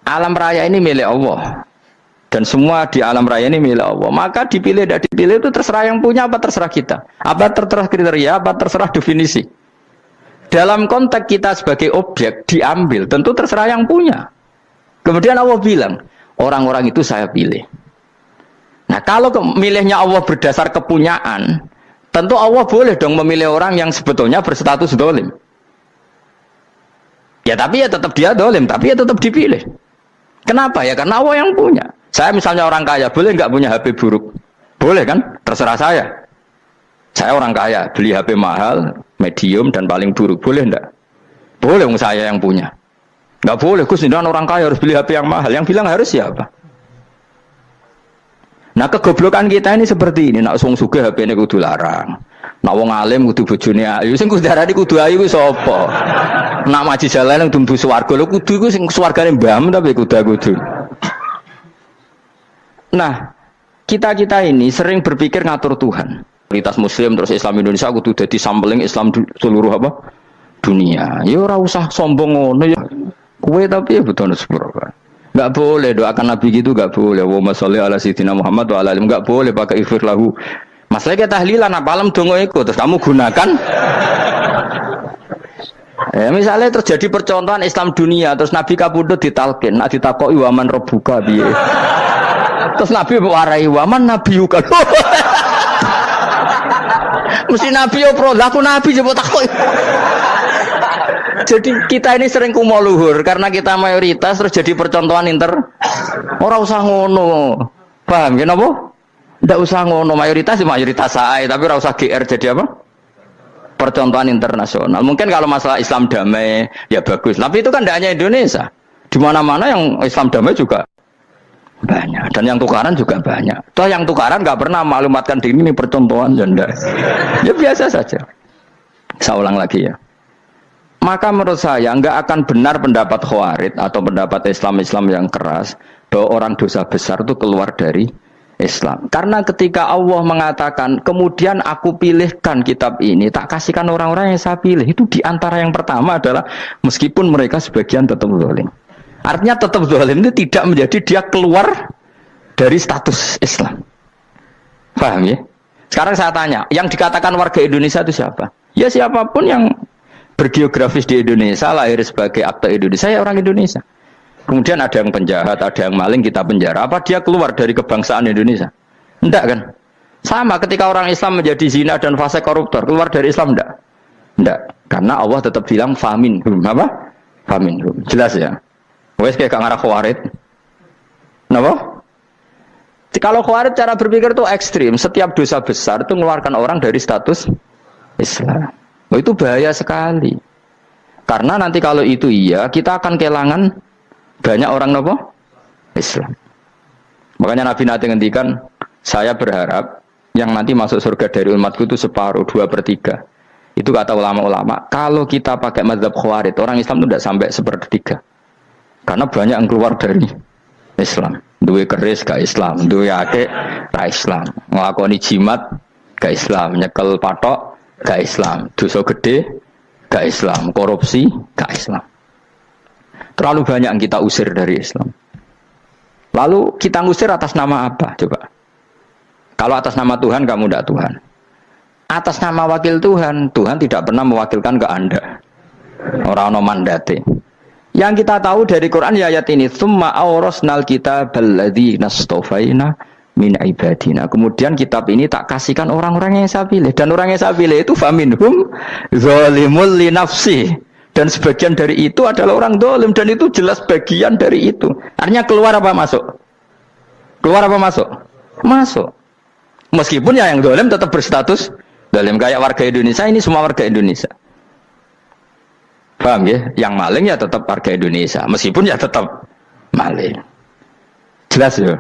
Alam raya ini milik Allah. Dan semua di alam raya ini milik Allah. Maka dipilih tidak dipilih itu terserah yang punya apa terserah kita. Apa terserah kriteria, apa terserah definisi. Dalam konteks kita sebagai objek diambil, tentu terserah yang punya. Kemudian Allah bilang, orang-orang itu saya pilih. Nah kalau milihnya Allah berdasar kepunyaan, tentu Allah boleh dong memilih orang yang sebetulnya berstatus dolim. Ya tapi ya tetap dia dolim, tapi ya tetap dipilih. Kenapa ya? Karena Allah yang punya. Saya misalnya orang kaya, boleh nggak punya HP buruk? Boleh kan? Terserah saya. Saya orang kaya, beli HP mahal, medium, dan paling buruk. Boleh enggak? Boleh, saya yang punya. Nggak boleh, Gus, ini orang kaya harus beli HP yang mahal. Yang bilang harus siapa? Nah, kegoblokan kita ini seperti ini. Nak wong sugih HP ini kudu larang. Nak wong alim kudu bojone ayu. Sing kudu darani kudu ayu ku sapa? Nak maji jalan kudu mlebu swarga. Lho kudu iku sing swargane mbahmu tapi kudu. Nah, kita ini sering berpikir ngatur Tuhan. Kualitas Muslim terus Islam Indonesia kudu dadi sampling Islam seluruh apa? Dunia. Ya ora usah sombong ngono ya. Kowe tapi ya betul sepuro. Enggak boleh doakan Nabi gitu, enggak boleh. Wa sholli ala sayyidina Muhammad wa ala alihi, enggak boleh pakai ighfir lahu. Masalah kita tahlilan apa alam donga iku terus kamu gunakan. Misalnya terjadi percontohan Islam dunia terus Nabi kapundhut ditalkin, nak ditakoki waman rabbuka piye. Terus Nabi warai waman nabiyuka. Mesti Nabi yo pro, lah aku Nabi coba takut. Jadi kita ini sering kumo luhur karena kita mayoritas terus jadi percontohan Ora usah ngono. Paham ya napa? Ndak usah ngono, mayoritas saya, tapi ora usah GR jadi apa? Percontohan internasional. Mungkin kalau masalah Islam damai ya bagus, tapi itu kan tidak hanya Indonesia. Di mana-mana yang Islam damai juga banyak, dan yang tukaran juga banyak. Toh yang tukaran nggak pernah maklumatkan diri ini percontohan janda. Ya biasa saja. Saya ulang lagi ya. Maka menurut saya nggak akan benar pendapat Khawarij atau pendapat Islam yang keras bahwa orang dosa besar itu keluar dari Islam. Karena ketika Allah mengatakan kemudian aku pilihkan kitab ini tak kasihkan orang-orang yang saya pilih, itu diantara yang pertama adalah meskipun mereka sebagian tetap zalim. Artinya tetap zalim itu tidak menjadi dia keluar dari status Islam. Paham ya? Sekarang saya tanya, yang dikatakan warga Indonesia itu siapa? Ya siapapun yang bergeografis di Indonesia, lahir sebagai akte Indonesia, ya orang Indonesia. Kemudian ada yang penjahat, ada yang maling, kita penjara. Apa dia keluar dari kebangsaan Indonesia? Enggak kan? Sama ketika orang Islam menjadi zina dan fase koruptor, keluar dari Islam enggak? Enggak. Karena Allah tetap bilang faminhum. Apa? Faminhum. Jelas ya? Wes kayak ngarah Khawarij. Kenapa? Kalau Khawarij cara berpikir itu ekstrim. Setiap dosa besar itu mengeluarkan orang dari status Islam. Oh, itu bahaya sekali. Karena nanti kalau itu iya, kita akan kehilangan banyak orang nopo Islam. Makanya Nabi nanti ngendikan, saya berharap yang nanti masuk surga dari umatku itu separuh, 2/3. Itu kata ulama-ulama. Kalau kita pakai mazhab Khawarij, orang Islam itu tidak sampai 1/3. Karena banyak yang keluar dari Islam. Duwe keris gak Islam, duwe akeh gak Islam, nglakoni jimat gak Islam, nyekel patok gak Islam, dosa gede gak Islam, korupsi gak Islam. Terlalu banyak yang kita usir dari Islam. Lalu kita ngusir atas nama apa? Coba. Kalau atas nama Tuhan, kamu tidak Tuhan. Atas nama wakil Tuhan, Tuhan tidak pernah mewakilkan ke Anda. Orang-orang mandate. Yang kita tahu dari Quran ya ayat ini, tsumma awrasnal kitabal ladzina astafaina min ibadina. Kemudian kitab ini tak kasihkan orang-orang yang saya pilih, dan orang yang saya pilih itu faminhum zalimul li nafsi. Dan sebagian dari itu adalah orang zalim, dan itu jelas bagian dari itu. Artinya keluar apa masuk? Keluar apa masuk? Masuk. Meskipun ya yang zalim tetap berstatus zalim, kayak warga Indonesia, ini semua warga Indonesia. Paham ya? Yang maling ya tetap warga Indonesia, meskipun ya tetap maling. Jelas ya?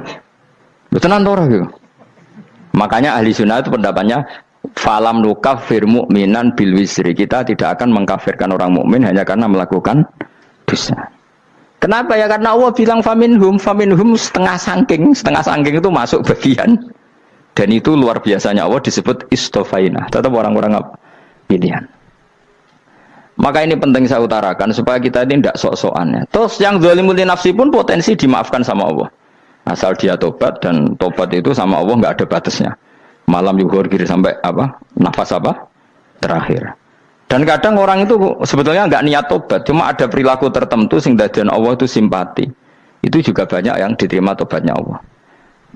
Betul antara ya? Makanya ahli sunnah itu pendapatnya falam nukafir mu'minan bil wisri. Kita tidak akan mengkafirkan orang mukmin hanya karena melakukan dosa. Kenapa ya? Karena Allah bilang faminhum setengah sangking itu masuk bagian. Dan itu luar biasanya Allah disebut istofaina. Tetap orang-orang pilihan. Maka ini penting saya utarakan supaya kita ini tidak sok-sokan ya. Terus yang zalimul nafsi pun potensi dimaafkan sama Allah. Asal dia tobat, dan tobat itu sama Allah nggak ada batasnya. Malam yuhur kiri sampai apa? Nafas apa? Terakhir. Dan kadang orang itu sebetulnya nggak niat tobat, cuma ada perilaku tertentu sehingga dadian Allah itu simpati. Itu juga banyak yang diterima tobatnya Allah.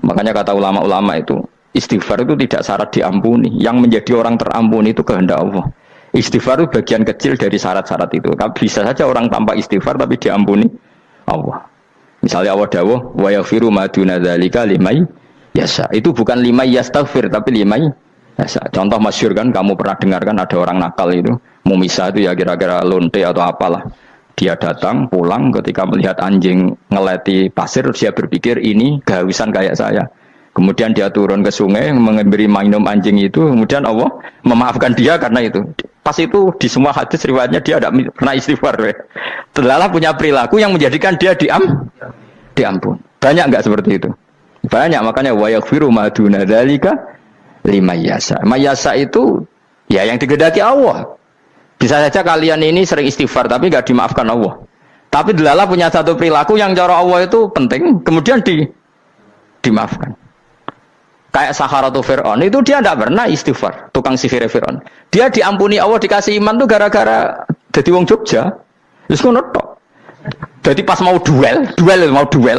Makanya kata ulama-ulama itu, istighfar itu tidak syarat diampuni. Yang menjadi orang terampuni itu kehendak Allah. Istighfar itu bagian kecil dari syarat-syarat itu. Bisa saja orang tanpa istighfar tapi diampuni Allah. Misalnya Allah dawuh, wa yaghfiru ma duna dzalika liman yasha. Itu bukan liman yastaghfir tapi liman yasha. Contoh masyhur kan, kamu pernah dengarkan ada orang nakal itu, Mumisa itu ya kira-kira lonte atau apalah. Dia datang pulang ketika melihat anjing ngeleti pasir, dia berpikir ini kehausan kayak saya. Kemudian dia turun ke sungai memberi minum anjing itu, kemudian Allah memaafkan dia karena itu. Pas itu di semua hadis riwayatnya dia tidak pernah istighfar. Terlalu punya perilaku yang menjadikan dia diampun. Banyak enggak seperti itu? Banyak, makanya wa yaghfiru ma duna dzalika liman yasha. Mayasa itu ya yang digedaki Allah. Bisa saja kalian ini sering istighfar tapi enggak dimaafkan Allah. Tapi delala punya satu perilaku yang cara Allah itu penting, kemudian dimaafkan. Kayak Saharatu Fir'aun itu dia tidak pernah istighfar, tukang sihir Fir'aun. Dia diampuni Allah, dikasih iman tuh gara-gara jadi wong Jogja. Terus ngono tok. Jadi pas mau duel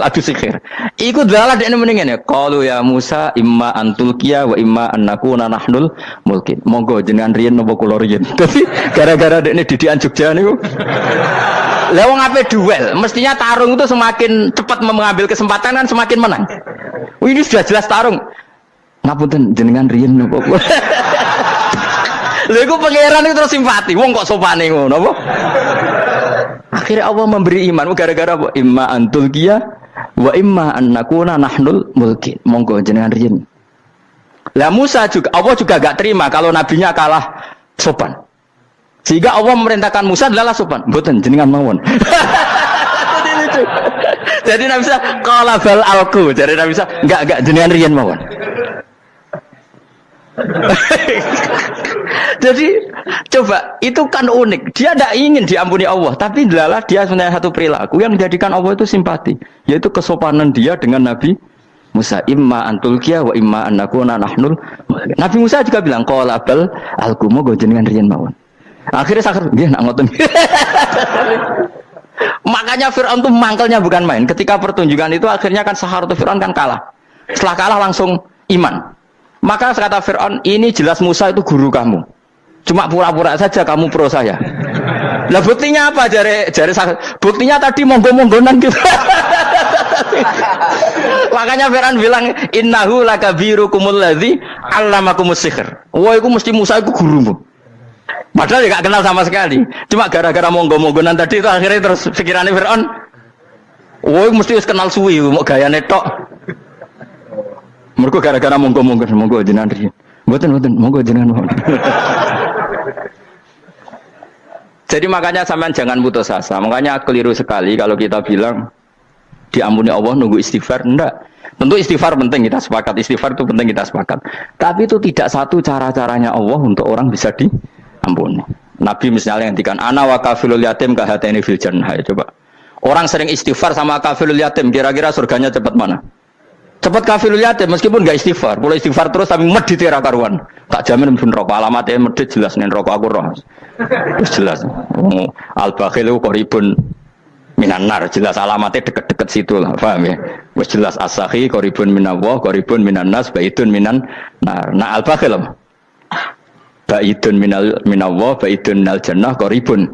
adu sihir. Iku dalah dekne mendingan ya. Qalu ya Musa imma antulqiya wa imma annakuna nahnul mulkin. Monggo jenengan riyen napa kula riyen. Dadi gara-gara dekne didikan Jogja niku. Lah wong ape duel, mestinya tarung itu semakin cepat mengambil kesempatan kan semakin menang. Ini sudah jelas tarung. Ngapunten jenengan riyen napa kula. Lha iku pangeran itu terus simpati. Wong kok sopane ngono apa? Akhirnya Allah memberi iman gara-gara apa? Imma antulqiya wa imma annakuna nahnul mulkin. Monggo jenengan riyen. Lah Musa juga Allah juga gak terima kalau nabinya kalah sopan. Sehingga Allah memerintahkan Musa adalah sopan. Mboten jenengan mawon. Jadi Nabi Musa qala bal alqu. Jadi Nabi Musa enggak jenengan riyen mawon. Jadi coba itu kan unik. Dia tidak ingin diampuni Allah, tapi adalah dia sebenarnya satu perilaku yang menjadikan Allah itu simpati, yaitu kesopanan dia dengan Nabi Musa. Imma antulqiya wa imma annakuna nahnul. Nabi Musa juga bilang qala bal alqu go jenengan riyen mawon. Akhirnya sakar nggih nak ngoten. Makanya Fir'aun itu mangkelnya bukan main. Ketika pertunjukan itu akhirnya kan Saharatu Fir'aun kan kalah. Setelah kalah langsung iman. Maka kata Fir'aun, ini jelas Musa itu guru kamu. Cuma pura-pura saja kamu pro saya. Lah buktinya apa? Jare buktinya tadi monggo-monggonan gitu. Makanya Fir'aun bilang innahu lakabirukumul ladzi 'allamakumus sihr. Wah, itu mesti Musa itu gurumu. Padahal dia gak kenal sama sekali. Cuma gara-gara monggo-monggonan tadi itu akhirnya terus pikirannya Fir'aun. Wah, mesti kenal suwi mau gayane tok. Mergo gara-gara monggo jenengan riyen. Mboten monggo jenengan mohon. Jadi makanya sampean jangan putus asa. Makanya keliru sekali kalau kita bilang diampuni Allah nunggu istighfar. Enggak. Tentu istighfar penting, kita sepakat. Istighfar itu penting, kita sepakat. Tapi itu tidak satu cara-caranya Allah untuk orang bisa diampuni. Nabi misalnya ngendikan ana wa kafilul yatim ka hatani fil jannah. Coba. Orang sering istighfar sama kafilul yatim, kira-kira surganya cepat mana? Cepat kafirul yatim meskipun enggak istighfar. Boleh istighfar terus tapi medhit ra karuan. Tak jamin mlebu neraka. Alamatnya medhit jelas ning neraka aku roh. Wis jelas. Al bakhilu qaribun minan nar. Jelas alamatnya deket-deket situ lah. Paham ya? Wis jelas as-sakhi qaribun minallah, qaribun minan nas, baidun minan nar. Nah al bakhil baidun minallah, baidun minal jannah, qaribun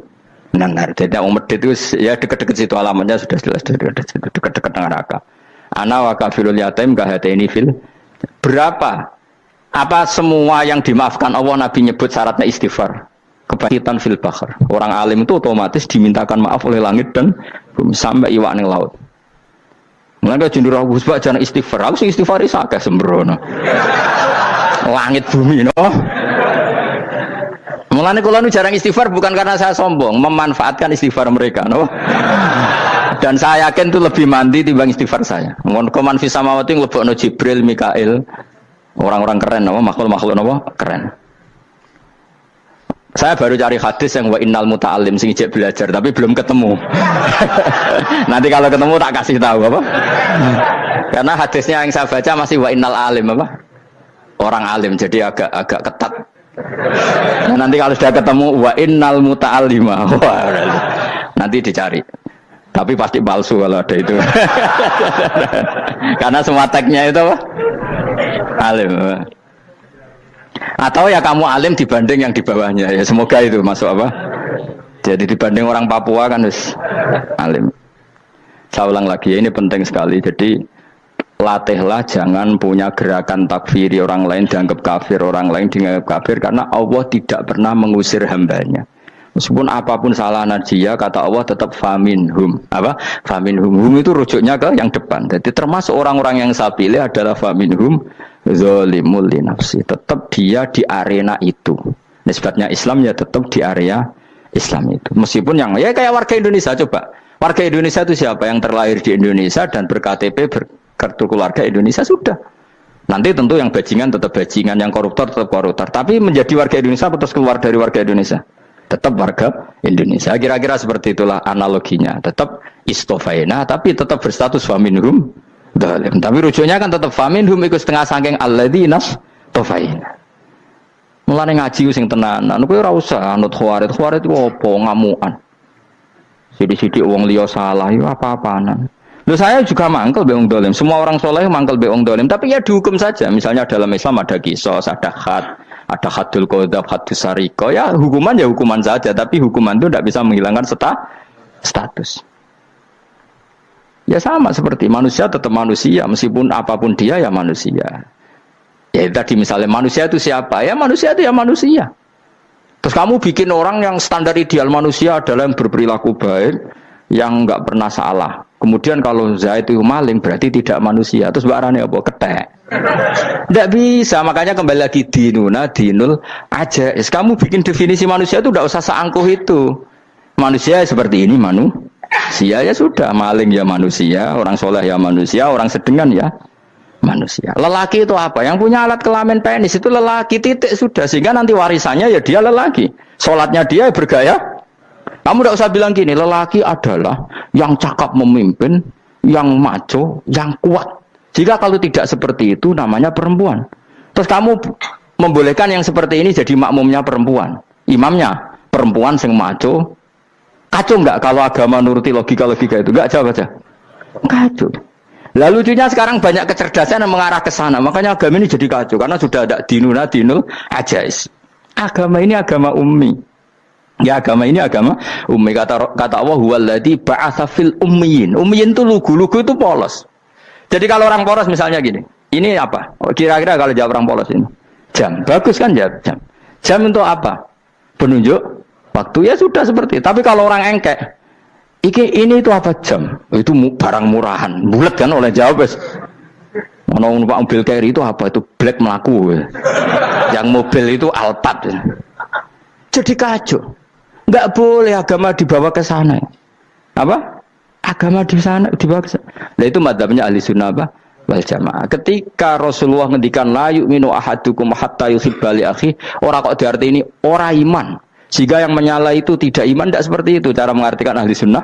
minan nar. Jadi yang medhit itu ya deket-deket situ alamatnya sudah jelas deket-deket neraka. Ana wa kafirul yatim kahataini fil. Berapa? Apa semua yang dimaafkan Allah Nabi nyebut syaratnya istighfar? Kebangkitan fil bahr. Orang alim itu otomatis dimintakan maaf oleh langit dan bumi sampai iwak ning laut. Mulane jendur Abu Bakar jangan istighfar. Aku sing istighfar iki akeh sembrono. Langit bumi no. Mulane kula nu jarang istighfar bukan karena saya sombong, memanfaatkan istighfar mereka no. Dan saya yakin itu lebih mandi timbang istighfar saya. Ngon koman fi samawati nglebokno Jibril, Mikail. Orang-orang keren apa makhluk-makhluk apa? Keren. Saya baru cari hadis yang wa innal muta'allim sing ijek belajar tapi belum ketemu. Nanti kalau ketemu tak kasih tahu apa? Karena hadisnya yang saya baca masih wa innal alim apa? Orang alim jadi agak ketat. Nah, nanti kalau sudah ketemu wa innal muta'allima. Wah, nanti dicari. Tapi pasti palsu kalau ada itu. Karena semua tagnya itu apa? Alim. Atau ya kamu alim dibanding yang di bawahnya ya, semoga itu masuk apa? Jadi dibanding orang Papua kan harus alim. Saya ulang lagi ya, ini penting sekali. Jadi latihlah jangan punya gerakan takfiri orang lain dianggap kafir, orang lain dianggap kafir, karena Allah tidak pernah mengusir hambanya. Meskipun apapun salah dia, kata Allah tetap faminhum. Apa? Faminhum. Hum itu rujuknya ke yang depan. Jadi termasuk orang-orang yang saya pilih adalah faminhum zalimul li nafsi. Tetap dia di arena itu. Nisbatnya Islam ya tetap di area Islam itu. Meskipun yang ya kayak warga Indonesia coba. Warga Indonesia itu siapa? Yang terlahir di Indonesia dan berKTP berkartu keluarga Indonesia sudah. Nanti tentu yang bajingan tetap bajingan, yang koruptor tetap koruptor. Tapi menjadi warga Indonesia terus keluar dari warga Indonesia. Tetap warga Indonesia. Kira-kira seperti itulah analoginya. Tetap istofaina, tapi tetap berstatus faminhum dalim. Tapi rujuknya kan tetap faminhum ikut setengah sangking alladzina tofaina. Mulane ngaji sing tenanan. Kowe ora usah anut khawarit. Khawarit itu apa? Ngamukan. Sidik-sidik wong liya salah yo apa-apaan. Loh saya juga mangkel be wong dolim. Semua orang soleh mangkel be wong dolim. Tapi ya dihukum saja. Misalnya dalam Islam ada kisos, ada ada hadul qadzaf, hadus sariko. Ya hukuman saja. Tapi hukuman itu tidak bisa menghilangkan status. Ya sama seperti manusia tetap manusia. Meskipun apapun dia ya manusia. Ya tadi misalnya manusia itu siapa? Ya manusia itu ya manusia. Terus kamu bikin orang yang standar ideal manusia adalah yang berperilaku baik, yang enggak pernah salah. Kemudian kalau Zaid itu maling berarti tidak manusia. Terus barangnya apa? Ketek. Tidak bisa. Makanya kembali lagi dinul aja. Kamu bikin definisi manusia itu tidak usah seangkuh itu. Manusia seperti ini manusia ya sudah. Maling ya manusia, orang soleh ya manusia, orang sedengan ya manusia. Lelaki itu apa? Yang punya alat kelamin penis itu lelaki, titik sudah. Sehingga nanti warisannya ya dia lelaki. Sholatnya dia bergaya. Kamu tidak usah bilang gini, lelaki adalah yang cakap memimpin, yang maco, yang kuat. Jika kalau tidak seperti itu namanya perempuan. Terus kamu membolehkan yang seperti ini jadi makmumnya perempuan. Imamnya perempuan sing maco. Kacau enggak kalau agama nuruti logika-logika itu? Enggak jawab aja. Kacau. Lalu lucunya sekarang banyak kecerdasan yang mengarah ke sana. Makanya agama ini jadi kacau. Karena sudah ada dinul ajais. Agama ini agama ummi. Ya agama ini agama ummi. Kata Allah huwallazi ba'atsa fil ummiyin. Ummiyin itu lugu itu polos. Jadi kalau orang polos misalnya gini, ini apa? Kira-kira kalau jawab orang polos ini. Jam. Bagus kan jawab jam. Jam untuk apa? Penunjuk waktu ya sudah seperti. Tapi kalau orang engkek, ini itu apa jam? Itu barang murahan. Bulat kan oleh jawab. Mau numpak mobil carry itu apa? Itu black melaku. Yang mobil itu Alphard. Jadi kacau. Enggak boleh agama dibawa ke sana. Apa? Agama di sana dibawa ke sana. Nah itu madzhabnya ahli sunnah apa? Wal jamaah. Ketika Rasulullah ngendikan la yu'minu ahadukum hatta yuhibba li akhi, ora kok diarti ini ora iman. Sehingga yang menyala itu tidak iman, tidak seperti itu cara mengartikan ahli sunnah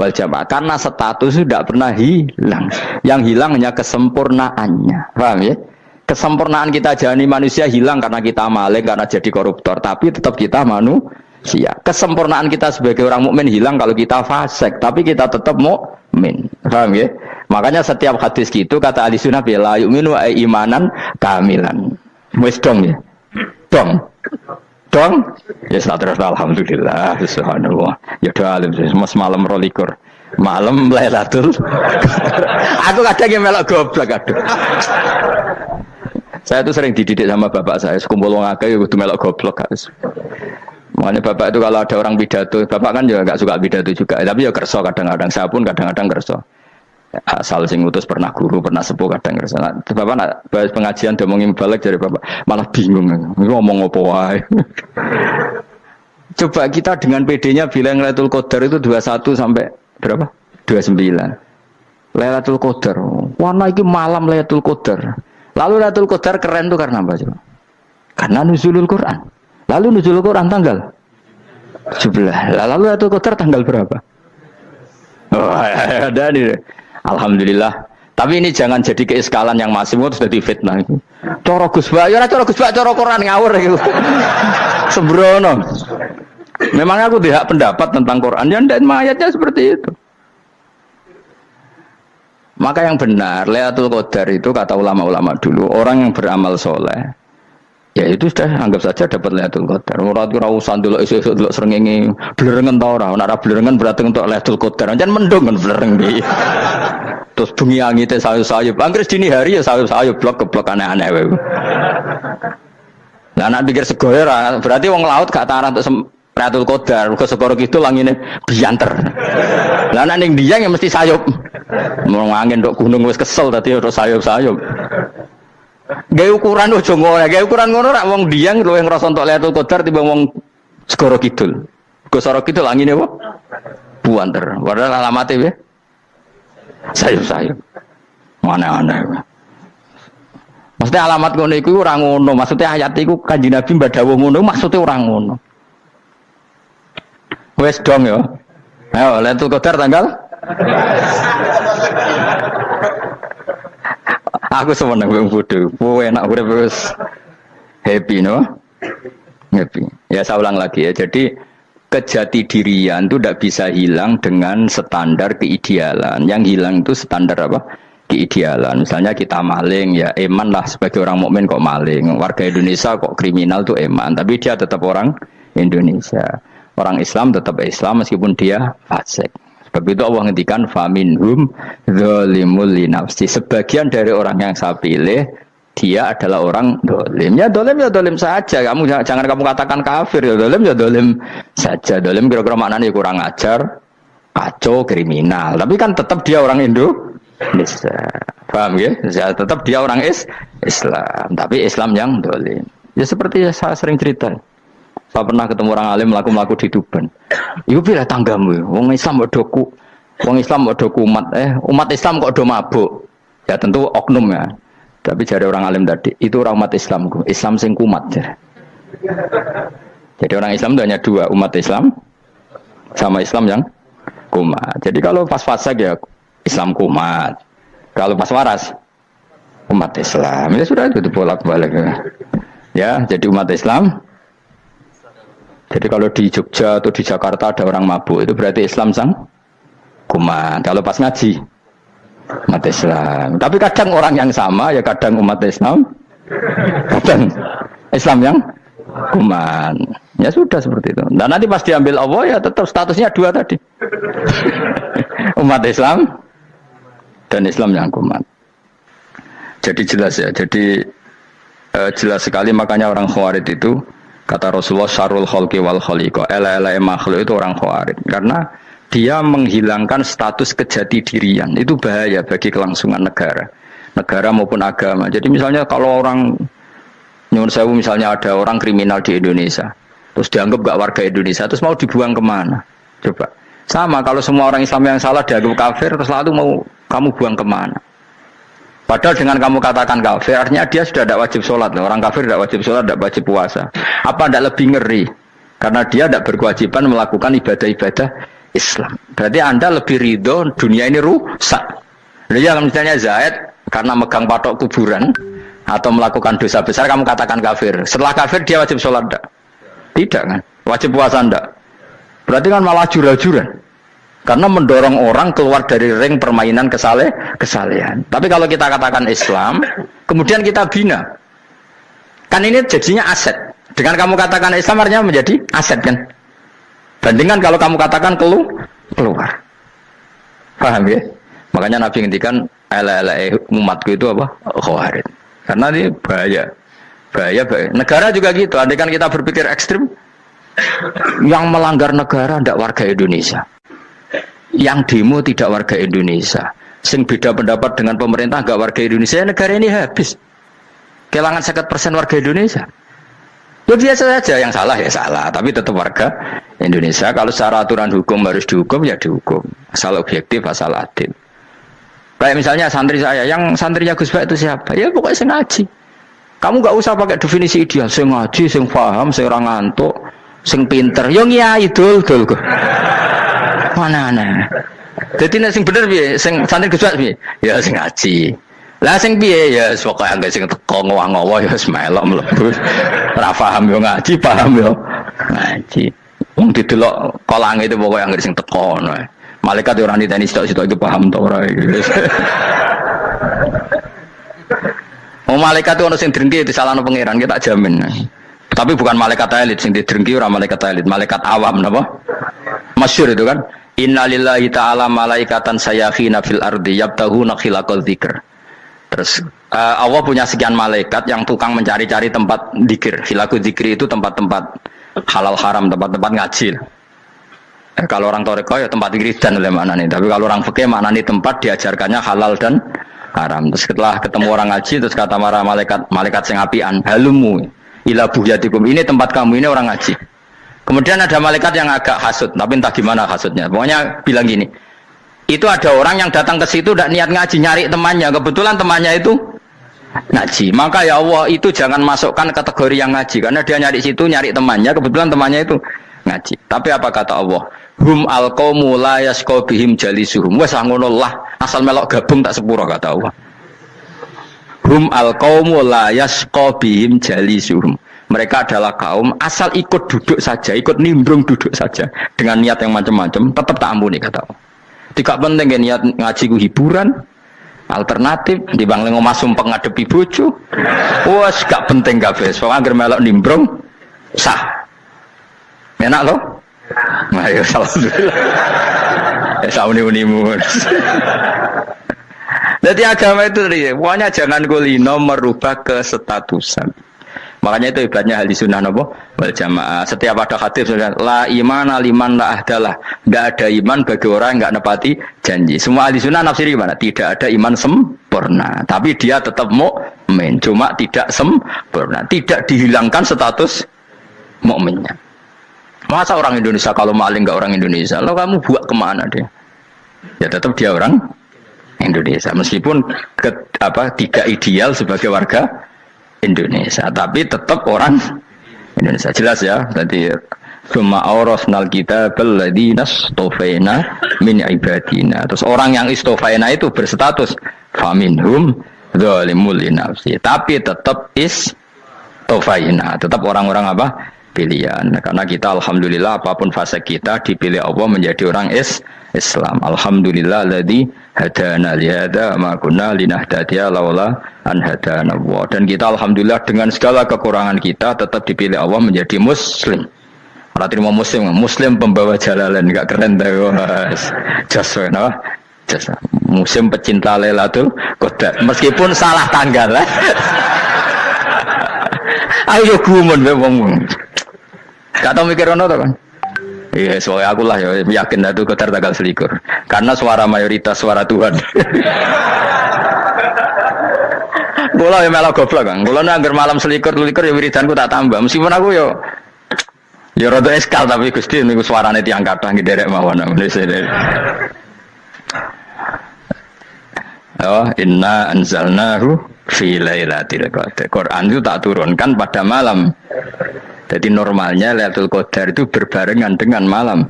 wal jamaah. Karena status itu tidak pernah hilang. Yang hilang hanya kesempurnaannya. Paham ya? Kesempurnaan kita jalani manusia hilang karena kita maling, karena jadi koruptor. Tapi tetap kita manusia. Kesempurnaan kita sebagai orang mukmin hilang kalau kita fasik. Tapi kita tetap mukmin. Paham ya? Makanya setiap hadis gitu kata ahli sunnah la yu'minu imanan kamilan. Wis dong ya? Dong. Ya terus alhamdulillah. Subhanallah. Ya doa alim mas malam rolikur. Malam Lailatul. Aku kadang yang melok goblok aduh. Saya tuh sering dididik sama bapak saya, sekumpul wong akeh ya kudu melok goblok guys. Makanya bapak itu kalau ada orang pidato, bapak kan juga enggak suka pidato juga, tapi ya kerso kadang-kadang, saya pun kadang-kadang kerso. Asal sing ngutus pernah guru, pernah sepuh kadang kerso. Nah, bapak nak bahas pengajian ngomongin balik dari bapak, malah bingung. Ngomong apa wae. Coba kita dengan PD-nya bilang Lailatul Qadar itu 21 sampai berapa? 29. Lailatul Qadar. Warna iki malam Lailatul Qadar. Lalu Lailatul Qadar keren tuh karena apa coba? Karena nuzulul Quran. Lalu nuzul Quran tanggal 17. Lalu Lailatul Qadar tanggal berapa? Oh, ada nih. Alhamdulillah. Tapi ini jangan jadi keiskalan yang masih itu sudah difitnah. Coro Gus Bak, ya coro Gus Bak, coro Quran ngawur gitu. Sembrono. Memang aku tidak pendapat tentang Quran, ya dan ayatnya seperti itu. Maka yang benar, Lailatul Qadar itu kata ulama-ulama dulu, orang yang beramal soleh, ya itu sudah anggap saja dapat Lailatul Qadar. Ora usah ndelok esuk-esuk ndelok srengenge blerengen ta ora. Nek ora blerengen berarti untuk Lailatul Qadar. Jan mendung kan blereng iki. Terus bengi angite sayup-sayup. Anggere dini hari ya sayup-sayup blok-blok aneh-aneh wae. Lah nek pikir segoyo ora, berarti wong laut gak taran untuk Lailatul Qadar. Mergo segoro kidul langine bianter. Lah nek ning Dieng ya mesti sayup. Mau angin tok gunung wis kesel tadi ora sayup-sayup. Gaya ukuran ojo ngono, gaya ukuran ngono rak wong Dieng luwih ngrasa entuk Lailatul Qadar timbang wong Segoro Kidul. Segoro Kidul angine apa? Buanter. Padahal alamate piye? Sayup-sayup. Mana-mana. Maksudnya alamat ngono iku ora ngono, maksudnya ayat iku Kanjeng Nabi mbak dawuh ngono, maksudnya ora ngono. Wes dong ya. Ayo Lailatul Qadar tanggal aku seneng wong bodoh. Enak urip wis happy no? Happy. Ya saya ulang lagi ya. Jadi kejati dirian itu tidak bisa hilang dengan standar keidealan. Yang hilang itu standar apa? Keidealan. Misalnya kita maling ya eman lah sebagai orang mukmin kok maling. Warga Indonesia kok kriminal tuh eman, tapi dia tetap orang Indonesia. Orang Islam tetap Islam meskipun dia fasik. Sebab itu Allah ngendikan faminhum zalimul linafsi. Sebagian dari orang yang saya pilih dia adalah orang dolim. Ya dolim saja. Kamu jangan kamu katakan kafir ya dolim saja. Dolim kira-kira maknanya kurang ajar, kacau, kriminal. Tapi kan tetap dia orang Indonesia. Paham ya? Tetap dia orang Islam. Tapi Islam yang dolim. Ya seperti saya sering cerita. Saya pernah ketemu orang alim melaku di Tuban. Iku pilih tanggamu, wong Islam kok doku, wong Islam kok doku umat Islam kok do mabuk. Ya tentu oknum ya. Tapi jari orang alim tadi, itu orang umat Islamku, Islam sing kumat. Jadi orang Islam itu hanya dua, umat Islam sama Islam yang kumat. Jadi kalau pas fasik ya Islam kumat. Kalau pas waras umat Islam. Ya sudah itu bolak-balik. Ya, jadi umat Islam. Jadi kalau di Jogja atau di Jakarta ada orang mabuk itu berarti Islam sang kumat. Kalau pas ngaji umat Islam. Tapi kadang orang yang sama ya kadang umat Islam, kadang Islam yang kumat. Ya sudah seperti itu. Dan nanti pas diambil Allah ya tetap statusnya dua tadi. Umat Islam dan Islam yang kumat. Jadi jelas ya. Jadi jelas sekali makanya orang Khawarij itu kata Rasulullah syarrul khalqi wal khaliqa. Ela-ela makhluk itu orang Khawarij. Karena dia menghilangkan status kejati dirian. Itu bahaya bagi kelangsungan negara. Negara maupun agama. Jadi misalnya kalau orang nyuwun sewu misalnya ada orang kriminal di Indonesia. Terus dianggap gak warga Indonesia. Terus mau dibuang kemana? Coba. Sama kalau semua orang Islam yang salah dianggap kafir. Terus lalu mau kamu buang kemana? Padahal dengan kamu katakan kafir, artinya dia sudah tidak wajib sholat. Orang kafir tidak wajib sholat, tidak wajib puasa. Apa tidak lebih ngeri? Karena dia tidak berkewajiban melakukan ibadah-ibadah Islam. Berarti Anda lebih ridho dunia ini rusak. Jadi misalnya Zaid, karena megang patok kuburan, atau melakukan dosa besar, kamu katakan kafir. Setelah kafir, dia wajib sholat tidak? Tidak kan? Wajib puasa tidak? Berarti kan malah jura-juran. Karena mendorong orang keluar dari ring permainan kesalehan. Tapi kalau kita katakan Islam, kemudian kita bina. Kan ini jadinya aset. Dengan kamu katakan Islam artinya menjadi aset kan. Bandingkan kalau kamu katakan keluar. Paham ya? Makanya Nabi ngendikan ala umatku itu apa? Khawarij. Karena ini bahaya. Bahaya. Negara juga gitu. Andai kan kita berpikir ekstrim, yang melanggar negara tidak warga Indonesia. Yang demo tidak warga Indonesia, sing beda pendapat dengan pemerintah gak warga Indonesia, negara ini habis. Kehilangan 50% warga Indonesia. Ya biasa saja, yang salah ya salah, tapi tetap warga Indonesia. Kalau secara aturan hukum harus dihukum ya dihukum, asal objektif, asal adil. Kayak misalnya santri saya, yang santrinya Gus Bak itu siapa? Ya pokoknya sengaja. Kamu gak usah pakai definisi ideal, sing ngaji, sing paham, sing ora ngantuk, sing pinter. Yo ngiyai dul kok. Mana aneh. Dadi nek sing bener piye? Sing santri Gus piye? Ya sing ngaji. Lah sing piye ya pokoke anggere sing teko ngowah-ngowah ya melok mlebu. Ora paham yo ngaji, paham yo ngaji. Wong didelok kolange itu pokoke anggere sing teko ngono. Malaikat yo ora niteni sitok-sitok itu paham to ora. Malaikat itu ono sing drengki disalahno pangeran, kita jamin. Tapi bukan malaikat elit sing didrengki ora malaikat elit, malaikat awam napa? Masyhur itu kan. Innalillahi ta'ala malaikatan sayakhina fil ardi yabtahuna khilaqal dzikr. Terus Allah punya sekian malaikat yang tukang mencari-cari tempat dzikir. Khilaqul dzikri itu tempat-tempat halal haram, tempat-tempat ngaji. Kalau orang toreko ya tempat wiridan oleh maknanya. Tapi kalau orang fikih maknanya tempat diajarkannya halal dan haram. Terus setelah ketemu orang ngaji, terus kata para malaikat sing apian, halumu ila buhyatikum, ini tempat kamu, ini orang ngaji. Kemudian ada malaikat yang agak hasud, tapi entah gimana hasudnya. Pokoknya bilang gini, itu ada orang yang datang ke situ tidak niat ngaji, nyari temannya. Kebetulan temannya itu ngaji. Maka ya Allah, itu jangan masukkan kategori yang ngaji, karena dia nyari situ, nyari temannya. Kebetulan temannya itu ngaji. Tapi apa kata Allah? Hum alqaumu la yasqa bihim jalisuhum. Wes ngono lah, asal melok gabung tak sepuro kata Allah. Hum alqaumu la yasqa bihim jalisuhum. Mereka adalah kaum asal ikut duduk saja, ikut nimbrung duduk saja dengan niat yang macam-macam, tetap tak ampuni kata Allah. Tidak penting ya niat ngaji ku hiburan, alternatif dibanding ngomong sumpah ngadepi bojo. Wes gak penting kabeh. Pokoke anggere melok nimbrung sah. Enak loh? Nah, ya alhamdulillah. Ya sauni-unimu. Jadi agama itu pokoknya jangan kulino merubah kestatusan. Makanya itu hebatnya ahli sunnah wal jamaah. Setiap ada hadis la imana liman la ahdalah. Enggak ada iman bagi orang yang enggak nepati janji. Semua ahli sunnah nafsiri gimana? Tidak ada iman sempurna, tapi dia tetap mukmin, cuma tidak sempurna. Tidak dihilangkan status mukminnya. Masa orang Indonesia kalau maling enggak orang Indonesia? Lo kamu buat kemana dia? Ya tetap dia orang Indonesia, meskipun tidak ideal sebagai warga Indonesia, tapi tetap orang Indonesia. Jelas ya. Tadi summa awrasnal kitabal ladzina istofaina min ibadina. Terus orang yang istofaina itu berstatus faminhum zalimul linafsi, tapi tetap istofaina, tetap orang-orang apa? Pilihan. Karena kita alhamdulillah apapun fase kita dipilih Allah menjadi orang Islam. Alhamdulillah alladzi hadana li hadza ma kunna linahtadiya laula an hadana Allah. Dan kita alhamdulillah dengan segala kekurangan kita tetap dipilih Allah menjadi muslim. Ora terima muslim pembawa jalalan, enggak keren ta Mas. Jas apa? Jas. Muslim pecinta Lailatul Qadar. Meskipun salah tanggal. Ayo gumun wae wong. Gak tau mikir ono to kan? Iya, soalnya aku lah ya yakin itu Qadar tanggal 21. Karena suara mayoritas suara Tuhan. Bola ya malah goblok kan. Bola nangger malam 21 ya wiridanku tak tambah. Meskipun aku ya rada eskal tapi Gusti niku suarane tiyang kathah nderek mawon. Oh, inna anzalnahu fi lailatul qadar. Quran itu tak turunkan pada malam. Jadi normalnya Lailatul Qadar itu berbarengan dengan malam.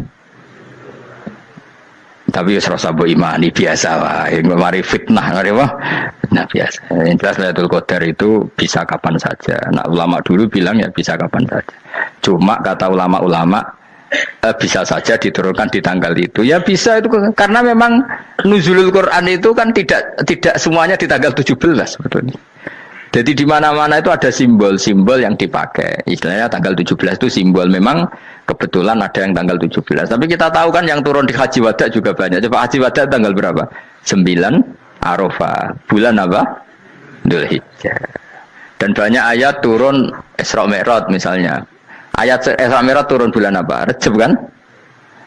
Tapi ya serasa bu imani biasa lah. Mari fitnah, ngeri wah. Nah biasa. Yang jelas Lailatul Qadar itu bisa kapan saja. Nah ulama dulu bilang ya bisa kapan saja. Cuma kata ulama-ulama bisa saja diturunkan di tanggal itu. Ya bisa itu karena memang nuzulul Quran itu kan tidak semuanya di tanggal 17 sebetulnya. Jadi di mana-mana itu ada simbol-simbol yang dipakai. Istilahnya tanggal 17 itu simbol, memang kebetulan ada yang tanggal 17. Tapi kita tahu kan yang turun di Haji Wada juga banyak. Coba Haji Wada tanggal berapa? 9 Arafah. Bulan apa? Dzulhijjah. Dan banyak ayat turun Isra Mi'raj misalnya. Ayat Isra Mi'raj turun bulan apa? Rejab kan?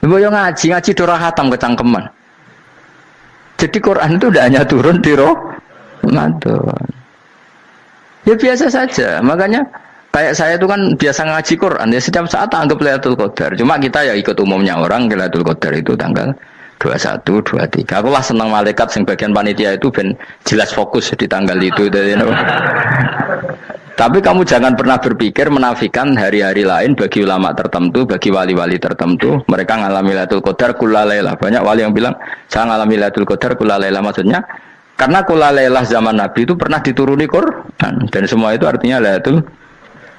Mbok yo ngaji dora khatam kecangkeman. Jadi Quran itu tidak hanya turun di Ramadan. Ya biasa saja, makanya kayak saya itu kan biasa ngaji Quran ya setiap saat anggap Lailatul Qadar. Cuma kita ya ikut umumnya orang Lailatul Qadar itu tanggal 21, 23. Aku lah senang malaikat sing bagian panitia itu ben jelas fokus di tanggal itu. Tapi kamu jangan pernah berpikir menafikan hari-hari lain bagi ulama tertentu, bagi wali-wali tertentu. Mereka ngalami Lailatul Qadar kullailah. Banyak wali yang bilang, saya ngalami Lailatul Qadar kullailah. Maksudnya, karena kullailah zaman Nabi itu pernah dituruni Quran. Dan semua itu artinya Lailatul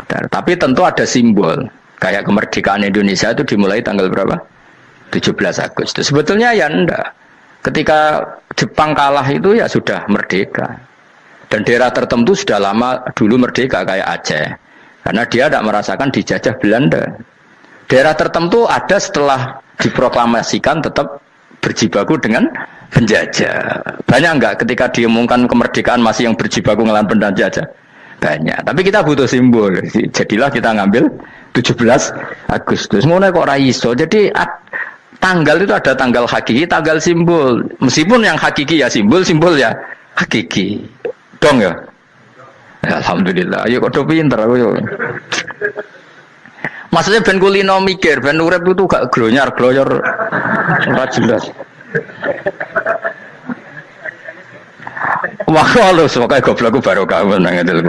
Qadar. Tapi tentu ada simbol. Kayak kemerdekaan Indonesia itu dimulai tanggal berapa? 17 Agustus. Sebetulnya ya enggak. Ketika Jepang kalah itu ya sudah merdeka. Dan daerah tertentu sudah lama dulu merdeka kayak Aceh. Karena dia tidak merasakan dijajah Belanda. Daerah tertentu ada setelah diproklamasikan tetap berjibaku dengan penjajah. Banyak enggak ketika diumumkan kemerdekaan masih yang berjibaku ngelawan penjajah? Banyak. Tapi kita butuh simbol. Jadilah kita ngambil 17 Agustus. Ngono kok ora iso. Jadi tanggal itu ada tanggal hakiki, tanggal simbol. Meskipun yang hakiki ya simbol, simbol ya hakiki. Dong ya? Ya alhamdulillah. Ayo kok do pinter aku yo. Maksudnya ben kulino mikir, ben urip itu gak glonyar-glonyor ora jelas. Wah, lu semoga goblokku barokah menang itu.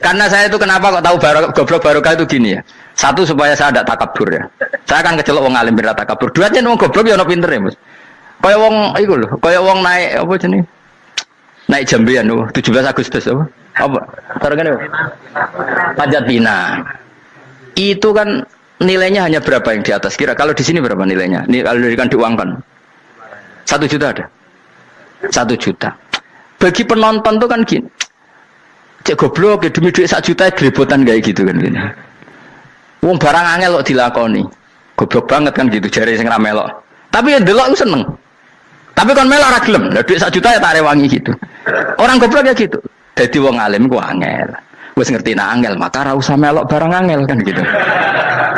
Karena saya itu kenapa kok tahu goblok barokah itu gini ya. Satu supaya saya tidak takabur ya. Saya akan kecelok wong alim berat takabur. Dua aja wong goblok ya ono pinter ya, Mas. Kaya wong iku lho, kaya wong naik apa jenenge? Naik jambian lho, 17 Agustus apa? Apa? Targane Panjat Pinang. Itu kan nilainya hanya berapa yang di atas kira? Kalau di sini berapa nilainya? Ini kalau diberikan diuangkan. 1 juta ada. 1 juta. Bagi penonton tuh kan gini. Cek goblok ya demi duit 1 juta grebotan kayak gitu kan gini. Wong barang angel kok dilakoni. Goblok banget kan gitu jare sing ra melok. Tapi ya delok aku seneng. Tapi kon melok ora gelem. Lah duit 1 juta ya tak rewangi gitu. Orang goblok ya gitu. Dadi wong alim ku angel. Wis ngerti nak angel maka ora usah melok barang angel kan gitu.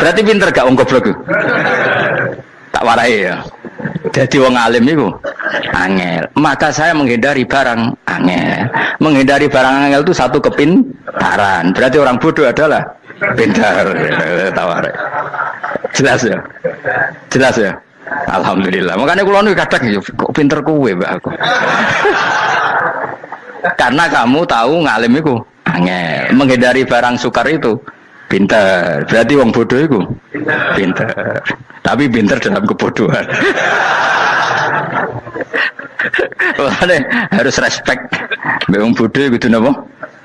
Berarti pinter gak wong goblok ku? Tak warai ya. Jadi wong alim itu angel. Maka saya menghindari barang angel. Menghindari barang angel itu satu kepintaran. Berarti orang bodoh adalah pintar. Tawar. Jelas ya. Jelas ya. Alhamdulillah. Makanya kulo nu kadang kok pinter kowe mbak aku. Karena kamu tahu ngalim itu angel. Menghindari barang sukar itu pintar. Berarti wong bodoh itu pintar. Tapi pintar dalam kebodohan. Makanya harus respect. Wong bodoh itu napa?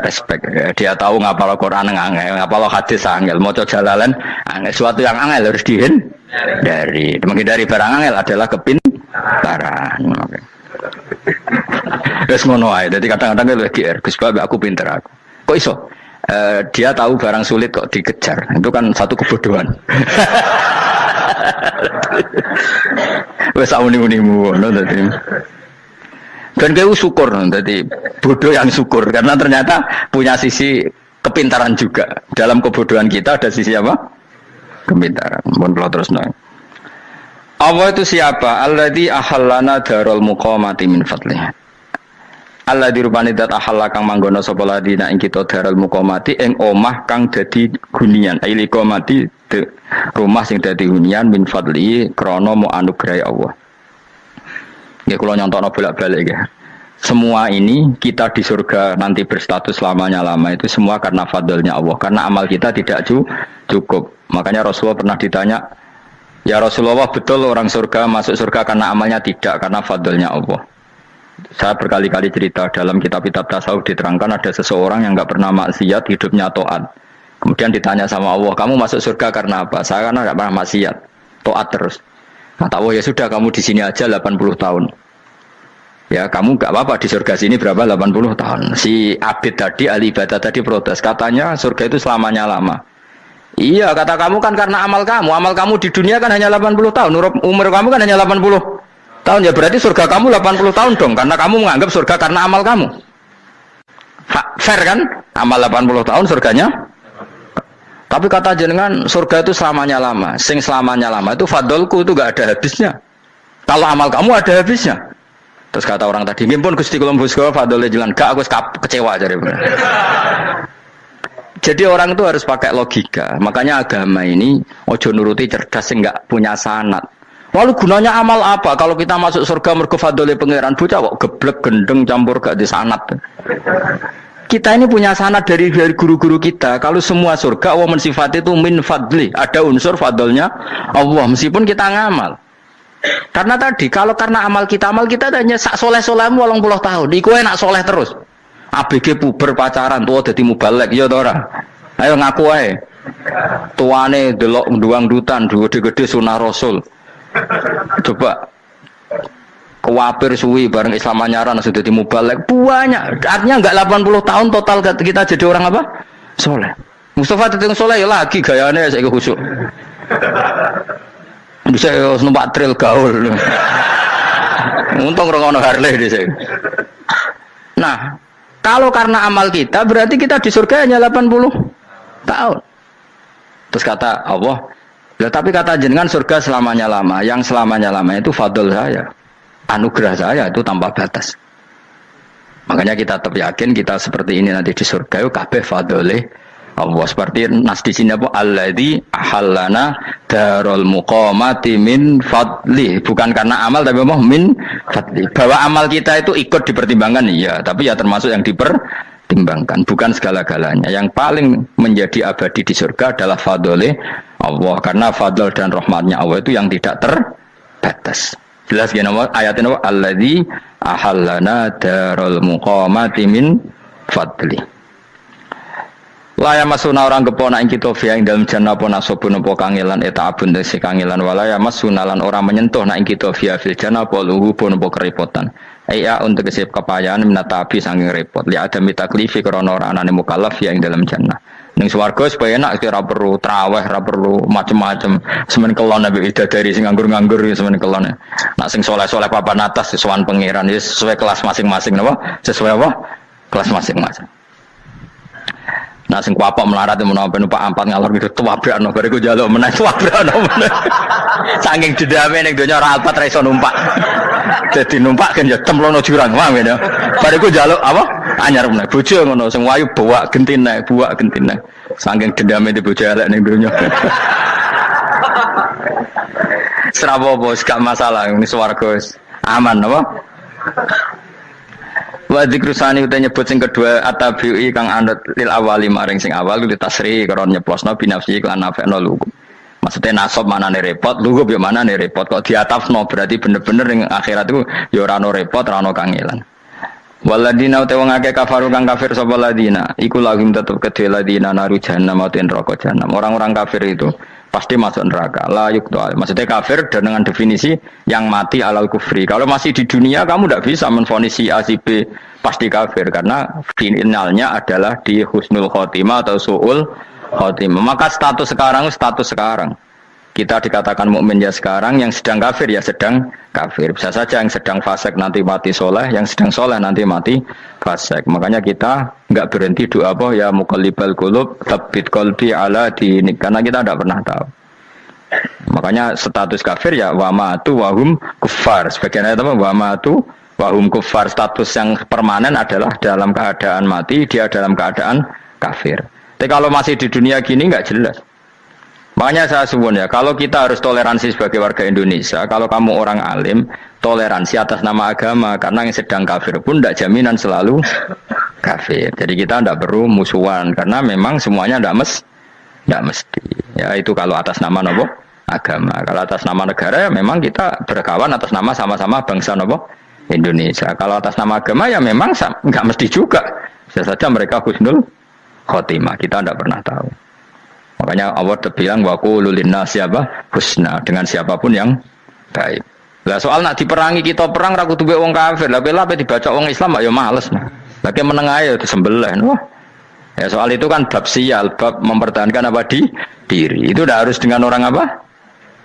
Respect. Dia tahu ngapal Quran angel, ngapal hadis angel, maca jalalan angel. Suatu yang angel harus dihindari. Menghindari barang angel adalah kepintaran. Wes ngono ae. Dadi kadang-kadang lagi Gus Bab aku pinter aku. Kok iso? Dia tahu barang sulit kok dikejar. Itu kan satu kebodohan. Wes uni-unimu ngono dadi. Dan kau syukur dadi bodoh yang syukur karena ternyata punya sisi kepintaran juga. Dalam kebodohan kita ada sisi apa? Kepintaran. Mun kula terusno. Allah itu siapa? Alladzi ahallana darul muqamati min fadlih. Allah dirupani dat ahalla kang manggono sapa ladina ing kita darul muqamati ing omah kang dadi hunian. Aili qamati rumah sing dadi hunian min fadli krana mu anugrahi Allah. Nggih kula nyontokno bolak-balik ya. Semua ini kita di surga nanti berstatus lamanya-lama itu semua karena fadlnya Allah. Karena amal kita tidak cukup. Makanya Rasulullah pernah ditanya, "Ya Rasulullah, betul orang surga masuk surga karena amalnya tidak karena fadlnya Allah?" Saya berkali-kali cerita dalam kitab-kitab tasawuf diterangkan ada seseorang yang enggak pernah maksiat, hidupnya taat. Kemudian ditanya sama Allah, "Kamu masuk surga karena apa?" "Saya karena enggak pernah maksiat, taat terus." Kata Allah, "Ya sudah kamu di sini aja 80 tahun. Ya kamu enggak apa-apa di surga sini berapa 80 tahun." Si Abid tadi, ahli ibadah tadi protes, katanya surga itu selamanya lama. Iya, kata kamu kan karena amal kamu di dunia kan hanya 80 tahun, umur kamu kan hanya 80 tahun, ya berarti surga kamu 80 tahun dong, karena kamu menganggap surga karena amal kamu. Fair kan? Amal 80 tahun surganya. Tapi kata jenengan surga itu selamanya lama. Sing selamanya lama itu fadolku itu gak ada habisnya. Kalau amal kamu ada habisnya. Terus kata orang tadi, "Ngimpun Gusti kula mbusga fadole jalan." Gak, aku kecewa jare. Jadi orang itu harus pakai logika. Makanya agama ini ojo nuruti cerdas sing gak punya sanad. Lalu gunanya amal apa? Kalau kita masuk surga mergo fadhole pangeran, bocah kok geblek gendeng campur gak di sanad. Kita ini punya sanad dari guru-guru kita. Kalau semua surga Allah mensifati itu min fadli, ada unsur fadlnya Allah meskipun kita ngamal. Karena tadi kalau karena amal kita hanya sak soleh-solehmu 80 tahun. Iku enak soleh terus. ABG puber pacaran tua dadi mubalek ya ta ora? Ayo ngaku ae. Tuane delok nduang-dutan gede-gede sunah Rasul. Coba kewapir suwi bareng Islam anyaran sudah di mubalek banyak. Artinya enggak 80 tahun total kita jadi orang apa? Soleh. Mustafa teteng soleh ya lagi gayane saiki khusuk. Bisa numpak trail gaul. Untung ora ono Harley dhisik. Nah, kalau karena amal kita berarti kita di surga hanya 80 tahun. Terus kata Allah, ya, tapi kata jenengan surga selamanya lama. Yang selamanya lama itu fadl saya. Anugerah saya itu tanpa batas. Makanya kita tetap yakin kita seperti ini nanti di surga itu kabeh fadlih Allah. Seperti nas di sini apa? Alladzi ahallana darul muqamati min fadli. Bukan karena amal tapi apa? Min fadli. Bahwa amal kita itu ikut dipertimbangkan iya, tapi ya termasuk yang dipertimbangkan, bukan segala-galanya. Yang paling menjadi abadi di surga adalah fadlih Allah, karena fadl dan rahmatnya Allah itu yang tidak terbatas. Jelas ya nama ayatnya apa? Alladzi ahallana darul muqamati min fadli. Laya masuna orang kepona ing kita via ing dalam jannah pona sobun apa kangelan eta abun desi kangelan walaya masuna lan orang menyentuh nak ing kita via fil jannah apa luhu pun apa kerepotan. Iya untuk kesip kepayahan minatapi saking repot. Li ada mitaklifi krana ora anane mukallaf via ing dalam jannah. Ning swarga supaya enak ora perlu traweh, ora perlu macem-macem. Semen kelon nabi dari sing nganggur-nganggur semen kelon. Nak sing soleh-soleh papan atas sesuai pangeran sesuai kelas masing-masing napa? Sesuai apa? Kelas masing-masing. Nah sing kuapa melarat menawa numpak ampat ngalor gitu tuwabrakno bariku njaluk meneh tuwabrakno meneh. Saking dendame ning donya ora alpat ra iso numpak. Dadi numpak kan ya templono jurang wae ya. Bariku njaluk apa? Anyar meneh bojo ngono sing wayu buak gentine. Saking dendame di bojo elek ning donya. Serapopo gak masalah ini swarga aman apa? Wa dzikrusani uta nyebut sing kedua atabi'i kang anut lil awali maring sing awal li tasri karo nyeplosno binafsi lan nafekno lugu. Maksudnya nasab manane repot, lugu yo manane repot kok diatafno berarti bener-bener ning akhirat itu ya ora ono repot, ora ono kangelan. Waladina uta wong akeh kafaru kang kafir sapa ladina, iku lahum tetep kedhe ladina naru jahannam ten neraka jahannam. Orang-orang kafir itu pasti masuk neraka. La yuqtal. Maksudnya kafir dengan definisi yang mati alal kufri. Kalau masih di dunia kamu tidak bisa menvonis si A si B pasti kafir karena finalnya adalah di husnul khotimah atau su'ul khotimah. Maka status sekarang. Kita dikatakan mukmin ya sekarang, yang sedang kafir ya sedang kafir. Bisa saja yang sedang fasik nanti mati soleh, yang sedang soleh nanti mati fasik. Makanya kita enggak berhenti doa apa ya muqallibal qulub tsabbit qalbi ala dinik, karena kita tidak pernah tahu. Makanya status kafir ya wa matu wa hum kuffar. Sebagian ayat apa wa matu wa hum kuffar, status yang permanen adalah dalam keadaan mati, dia dalam keadaan kafir. Tapi kalau masih di dunia gini enggak jelas. Makanya saya suwun ya, kalau kita harus toleransi sebagai warga Indonesia, kalau kamu orang alim, toleransi atas nama agama, karena yang sedang kafir pun tidak jaminan selalu kafir. Jadi kita tidak perlu musuhan, karena memang semuanya tidak mesti. Ya itu kalau atas nama nopo agama. Kalau atas nama negara ya memang kita berkawan atas nama sama-sama bangsa nopo Indonesia. Kalau atas nama agama ya memang nggak mesti juga. Bisa saja mereka husnul khotimah, kita tidak pernah tahu. Makanya Allah terbilang wa qulul linnasi husna, dengan siapapun yang baik. Lah soal nak diperangi kita perang ra kudu wong kafir. Lah bela dibaca wong Islam ya males. Lagi meneng ae disembelih. Wah. Ya soal itu kan bab sial, bab mempertahankan apa diri. Itu udah harus dengan orang apa?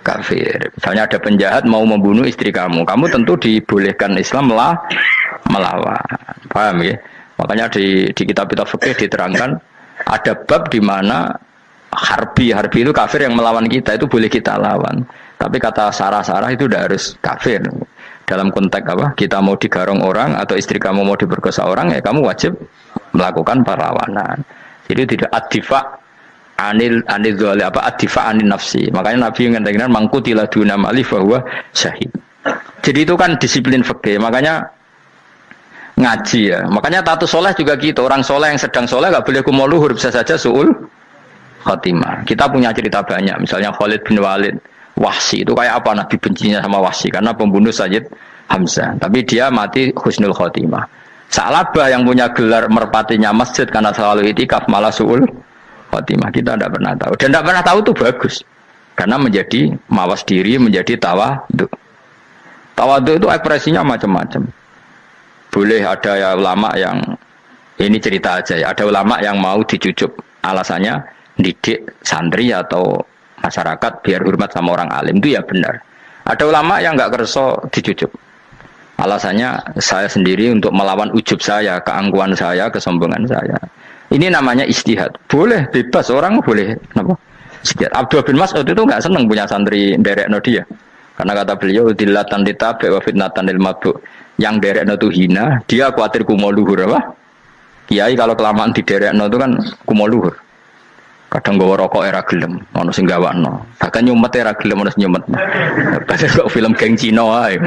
Kafir. Misalnya ada penjahat mau membunuh istri kamu tentu dibolehkan Islam melawan. Paham ya? Makanya di kitab-kitab fikih diterangkan ada bab di mana harbi itu kafir yang melawan kita, itu boleh kita lawan. Tapi kata sarah itu udah harus kafir. Dalam konteks apa? Kita mau digarong orang atau istri kamu mau diperkosa orang, ya kamu wajib melakukan perlawanan. Jadi tidak adifa anil dzali apa adifa anin nafsi. Makanya Nabi ngendikan mangkutila duna mali bahwa syahid. Jadi itu kan disiplin fikih. Makanya ngaji ya. Makanya tatus soleh juga gitu. Orang soleh yang sedang soleh nggak boleh kumo luhur, bisa saja suul khotimah. Kita punya cerita banyak. Misalnya Khalid bin Walid, Wahsi itu kayak apa Nabi bencinya sama Wahsi karena pembunuh Sayyid Hamzah. Tapi dia mati husnul khotimah. Sa'labah yang punya gelar merpatinya masjid karena selalu itikaf malah suul khotimah. Kita tidak pernah tahu. Dan tidak pernah tahu itu bagus. Karena menjadi mawas diri, menjadi tawadhu. Tawadhu itu ekspresinya macam-macam. Boleh ada ya ulama yang ini cerita aja ya. Ada ulama yang mau dicucup, alasannya didik santri atau masyarakat biar hormat sama orang alim, itu ya benar. Ada ulama yang nggak kerso dicucup, alasannya saya sendiri untuk melawan ujub saya, keangkuhan saya, kesombongan saya. Ini namanya istihad. Boleh bebas, orang boleh apa? Istihad. Abdul bin Mas'ud itu nggak senang punya santri derek dia. Karena kata beliau dilatan ditabe wa fitnatan lil mabuk. Yang derekno itu hina, dia khawatir kumo luhur apa? Kiai kalau kelamaan di derekno itu kan kumo luhur. Kadang gawa rokok era gelem, ono sing gawakno. Bahkan nyumet era gelem ono sing nyumet. Padahal kok film geng Cina ae.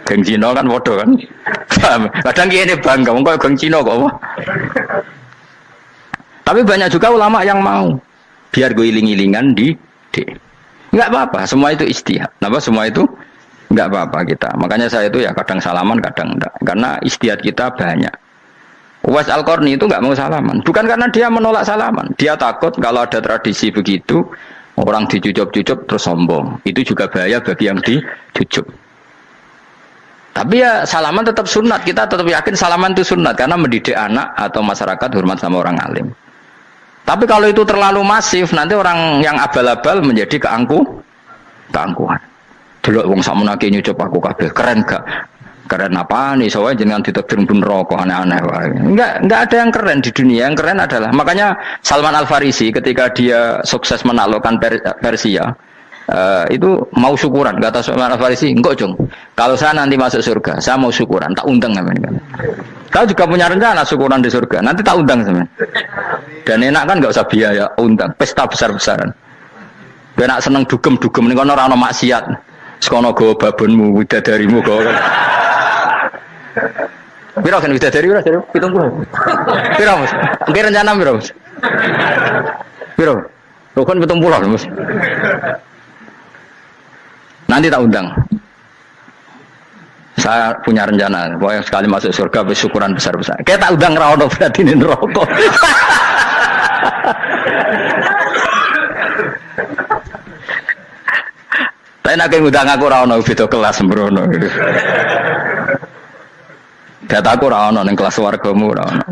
Geng Cina kan padha kan. Kadang kene bangga wong kok geng Cina kok apa? Tapi banyak juga ulama yang mau biar gue iling-ilingan di enggak apa-apa, semua itu istihad. Napa semua itu enggak apa-apa kita. Makanya saya itu ya kadang salaman, kadang enggak. Karena istihad kita banyak. Uwais Al-Qarni itu enggak mau salaman. Bukan karena dia menolak salaman. Dia takut kalau ada tradisi begitu, orang dicucup-cucup terus sombong. Itu juga bahaya bagi yang dicucup. Tapi ya salaman tetap sunat. Kita tetap yakin salaman itu sunat. Karena mendidik anak atau masyarakat hormat sama orang alim. Tapi kalau itu terlalu masif, nanti orang yang abal-abal menjadi keangkuhan. Delok wong sakmenake nyucup aku kabeh, keren gak? Keren apa nih? Soalnya jangan ditakdir pun rokok aneh-aneh. Enggak ada yang keren di dunia. Yang keren adalah makanya Salman Al Farisi ketika dia sukses menaklukkan Persia, itu mau syukuran. Kata Salman Al Farisi, enggak Jong. Kalau saya nanti masuk surga, saya mau syukuran, tak undang namanya. Kau juga punya rencana syukuran di surga, nanti tak undang sama. Dan enak kan nggak usah biaya, undang, pesta besar-besaran. Enak seneng dugem-dugem nih kono ora ono maksiat. Sekono go babonmu, widadarimu go. Piro kan widadari ora jare 70. Piro Mas? Oke rencana piro Mas? Piro? Lho kan 70 Mas. Nanti tak undang. Saya punya rencana, pokoknya sekali masuk surga bersyukuran besar-besar. Kayak tak undang ra ono berarti ning neraka. Tapi nak ngundang aku ra ono beda kelas sembrono. Data aku ra ono ning kelas wargamu ra ono.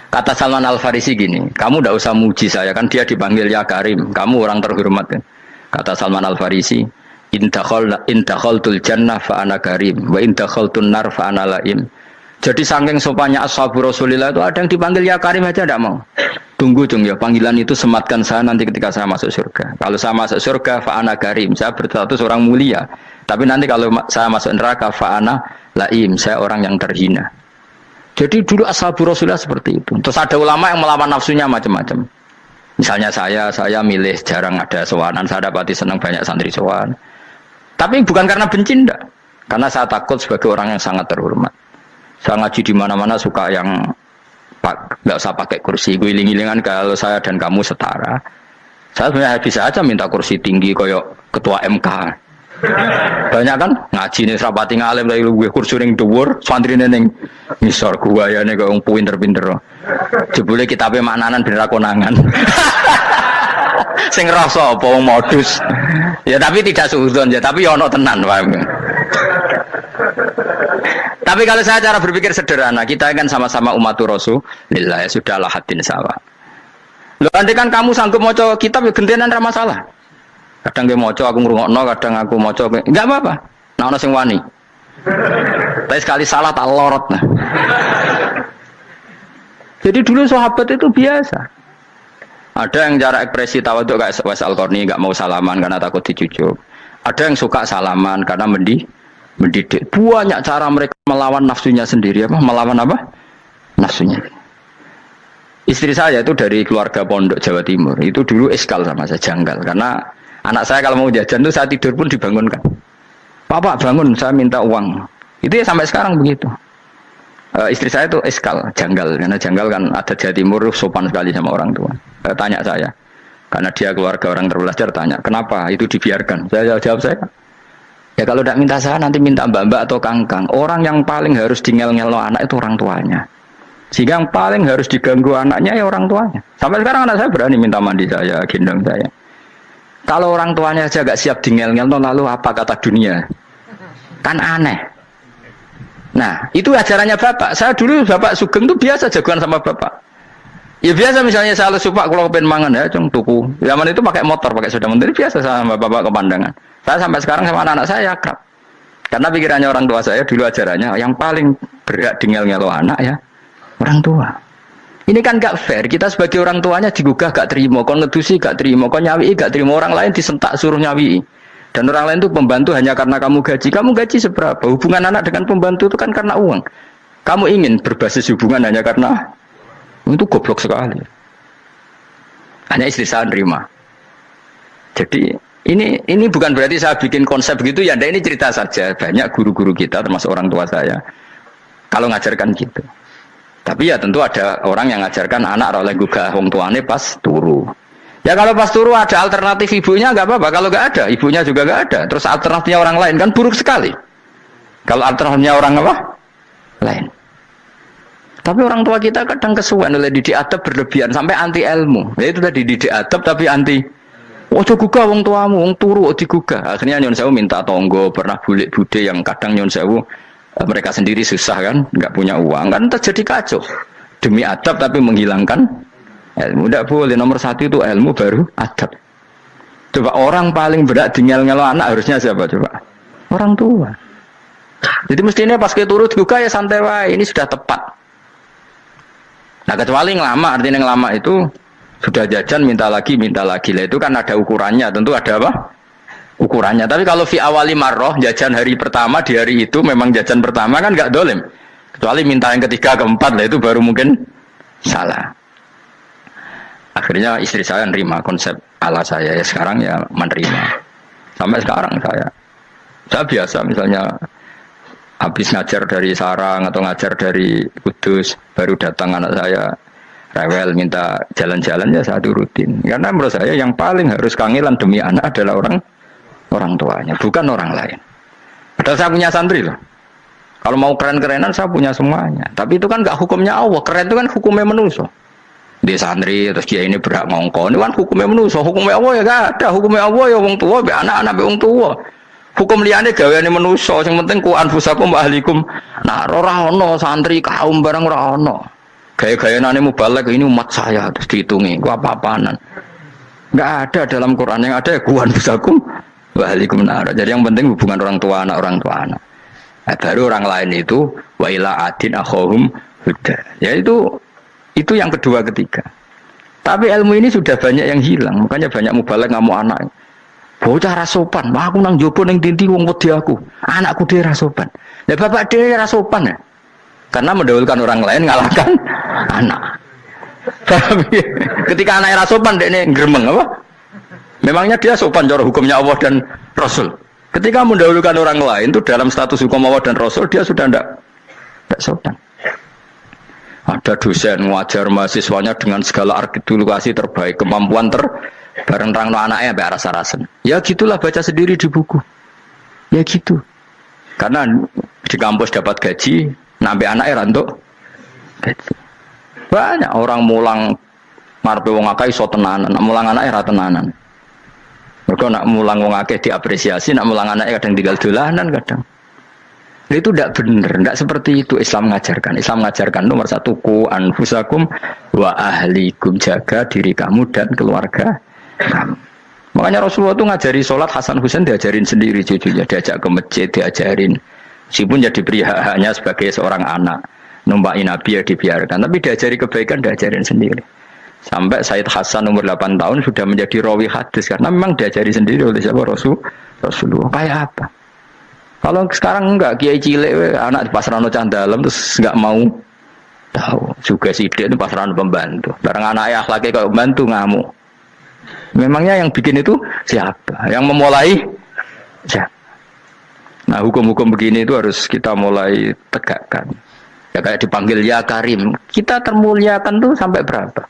Kata Salman Al Farisi gini, kamu ndak usah muji saya kan dia dipanggil ya Karim, kamu orang terhormat kan. Kata Salman Al Farisi, in dakhaltul jannah fa ana karim wa in dakhaltun nar fa ana laim. Jadi saking sopannya ashabu Rasulillah itu ada yang dipanggil ya Karim aja tidak mau. Tunggu Jung ya, panggilan itu sematkan saya nanti ketika saya masuk surga. Kalau saya masuk surga fa ana karim, saya berstatus orang mulia. Tapi nanti kalau saya masuk neraka fa ana laim, saya orang yang terhina. Jadi dulu ashabu Rasulillah seperti itu. Terus ada ulama yang melawan nafsunya macam-macam. Misalnya saya milih jarang ada sowanan, saya dapati senang banyak santri sowan. Tapi bukan karena benci enggak. Karena saya takut sebagai orang yang sangat terhormat. Saya ngaji di mana-mana suka yang enggak usah pakai kursi, guling-gulingan kalau saya dan kamu setara. Saya sebenarnya bisa aja minta kursi tinggi koyok ketua MK. Banyak kan ngaji nih serapati ngalim lagi gue kursi ning dhuwur, santrine ning ngisor guayane kok wong pinter-pinter. Jebule kitabe maknanan ben ra konangan. Sing rasa apa wong modus. Ya tapi tidak suudzon ya, tapi ya ono tenan paham. Tapi kalau saya cara berpikir sederhana, kita kan sama-sama umatur Rasulillah, ya sudahlah hadin sawa. Lho andai kan kamu sanggup maca kitab ya gentenan ra masalah. Kadang dia moco aku ngrungokno, kadang aku moco enggak apa-apa. Nah ono sing wani. Tapi sekali salah tak lorot nah. Jadi dulu sahabat itu biasa. Ada yang cara ekspresi tawadhu kayak Uwais Al-Qarni enggak mau salaman karena takut dicucuk. Ada yang suka salaman karena mendidik. Banyak cara mereka melawan nafsunya sendiri apa? Melawan apa? Nafsunya. Istri saya itu dari keluarga pondok Jawa Timur. Itu dulu eskal sama saya, janggal. Karena anak saya kalau mau jajan tuh saat tidur pun dibangunkan. Pak bangun, saya minta uang. Itu ya sampai sekarang begitu. Istri saya itu eskal, janggal. Karena janggal kan ada Jawa Timur sopan sekali sama orang tua. Tanya saya. Karena dia keluarga orang terpelajar, tanya, kenapa itu dibiarkan? Saya jawab saya, ya kalau tidak minta saya, nanti minta mbak-mbak atau kangkang. Orang yang paling harus dingel-ngel anak itu orang tuanya. Sehingga yang paling harus diganggu anaknya ya orang tuanya. Sampai sekarang anak saya berani minta mandi saya, gendong saya. Kalau orang tuanya saja gak siap dingel-ngel, lalu apa kata dunia? Kan aneh. Nah, itu ajarannya bapak. Saya dulu bapak Sugeng itu biasa jagoan sama bapak. Ya biasa misalnya saya lesu pak kalau pengen mangan ya cung tuku. Zaman itu pakai motor, pakai sepeda motor biasa sama bapak kepandangan. Saya sampai sekarang sama anak-anak saya akrab. Karena pikirannya orang tua saya dulu ajarannya yang paling berhak dingel-ngelo anak ya orang tua. Ini kan gak fair. Kita sebagai orang tuanya digugah gak terima, kon ngedusi gak terima, kon nyawi gak terima, orang lain disentak suruh nyawi. Dan orang lain itu pembantu hanya karena kamu gaji. Kamu gaji seberapa? Hubungan anak dengan pembantu itu kan karena uang. Kamu ingin berbasis hubungan hanya karena itu goblok sekali. Hanya istri saya nerima. Jadi ini bukan berarti saya bikin konsep begitu ya. Ini cerita saja. Banyak guru-guru kita termasuk orang tua saya kalau ngajarkan gitu. Tapi ya tentu ada orang yang ngajarkan anak oleh gugah wong tuane pas turu. Ya kalau pas turu ada alternatif ibunya nggak apa-apa. Kalau nggak ada ibunya juga nggak ada. Terus alternatifnya orang lain kan buruk sekali. Kalau alternatifnya orang apa? Lain. Tapi orang tua kita kadang kesuwen oleh didik adab berlebihan sampai anti ilmu. Ya itu tadi didik adab tapi anti. Ojo gugah wong tuamu, wong turu digugah. Akhirnya nyon sewu minta tonggo, pernah bulik bude yang kadang nyon sewu mereka sendiri susah kan, nggak punya uang kan terjadi kacau. Demi adab tapi menghilangkan ilmu. Tidak boleh. Nomor satu itu ilmu baru adab. Coba orang paling berat dingel-ngelo anak harusnya siapa coba? Orang tua. Jadi mestinya pas ke turu digugah ya santai wae. Ini sudah tepat. Nah kecuali ngelama, artinya ngelama itu sudah jajan minta lagi lah itu kan ada ukurannya, tentu ada apa? Ukurannya. Tapi kalau fi awali marroh jajan hari pertama di hari itu memang jajan pertama kan nggak dolim. Kecuali minta yang ketiga keempat lah itu baru mungkin salah. Akhirnya istri saya nerima konsep ala saya ya sekarang ya menerima. Sampai sekarang saya biasa misalnya habis ngajar dari Sarang atau ngajar dari Kudus baru datang anak saya rewel minta jalan-jalan ya saya turutin karena menurut saya yang paling harus kangelan demi anak adalah orang tuanya bukan orang lain. Padahal saya punya santri loh, kalau mau keren-kerenan saya punya semuanya, tapi itu kan gak hukumnya Allah. Keren itu kan hukumnya manusia. Dia santri terus dia ini berhak ngongkon itu kan hukumnya manusia. Hukumnya Allah ya gak ada. Hukumnya Allah ya wong tua be anak-anak be wong tua. Hukum liyane gaweane manusa, sing penting ku anfusakum wa ahlikum. Nah, ora ono santri kaum barang ora ono. Gaya-gayanane mubalek ini umat saya terus dihitungi, ku apa-apaanan. Enggak ada dalam Quran yang ada ku anfusakum wa ahlikum nar. Jadi yang penting hubungan orang tua anak. Nah, baru orang lain itu wa ila adin akhahum huda. Ya itu yang kedua ketiga. Tapi ilmu ini sudah banyak yang hilang, makanya banyak mubalek ngamuk anak. Bocah rasopan, aku nang jopo nang dinti wong wedi aku. Anakku dhewe rasopan. Lah bapak dhewe rasopan ya. Karena mendahulukan orang lain ngalahkan anak. Ketika anaknya rasopan dekne gremeng apa? Memangnya dia sopan cara hukumnya Allah dan Rasul. Ketika mendahulukan orang lain itu dalam status hukum Allah dan Rasul dia sudah tidak sopan. Ada dosen ngajar mahasiswanya dengan segala artikulasi terbaik, kemampuan bareng terangno anaknya sampai rasa-rasen. Ya gitulah baca sendiri di buku. Ya gitu. Karena di kampus dapat gaji, nambe anaknya rantuk gaji. Banyak orang mulang ngarepe wong akeh iso tenanan, mulang anaknya ra tenanan. Mergo nak mulang wong akeh diapresiasi, nak mulang anaknya kadang tinggal dolanan kadang. Itu tidak benar, tidak seperti itu Islam mengajarkan. Islam mengajarkan nomor satu ku anfusakum wa ahlikum, jaga diri kamu dan keluarga kamu. Makanya Rasulullah itu ngajari sholat Hasan Husain diajarin sendiri cucunya, diajak ke masjid diajarin. Meskipun jadi beri hak-haknya sebagai seorang anak, numpakin Nabi ya dibiarkan, tapi diajari kebaikan diajarin sendiri. Sampai Said Hasan umur 8 tahun sudah menjadi rawi hadis karena memang diajari sendiri oleh siapa Rasulullah. Kayak apa? Kalau sekarang enggak, kiai cilik anak di pasrano cah dalam terus enggak mau tahu. Juga sidik itu pasaran pembantu. Barang anaknya akhlaknya kayak pembantu ngamuk. Memangnya yang bikin itu siapa? Yang memulai siapa? Nah hukum-hukum begini itu harus kita mulai tegakkan. Ya kayak dipanggil ya Karim. Kita termuliakan tuh sampai berapa?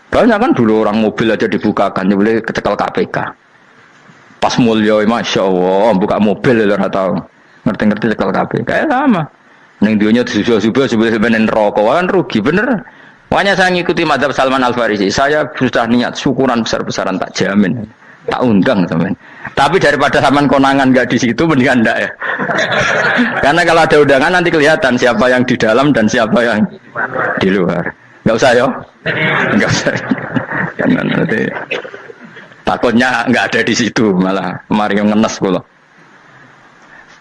Banyak kan dulu orang mobil aja dibukakan, boleh kecekel KPK. Pas mulia, masya Allah, buka mobil ya tahu. Ngerti-ngerti cekel KPK. Kayak sama. Neng dunia subuh-subuh sebenarnya rokok kan rugi bener. Makanya saya ngikuti madzhab Salman Al Farisi. Saya sudah niat syukuran besar-besaran tak jamin, tak undang teman. Tapi daripada saman konangan nggak di situ, mendingan enggak ya. Karena kalau ada undangan nanti kelihatan siapa yang di dalam dan siapa yang di luar. Nggak usah ya, nggak usah. Karena nanti takutnya nggak ada di situ malah kemarin yang ngenes pula.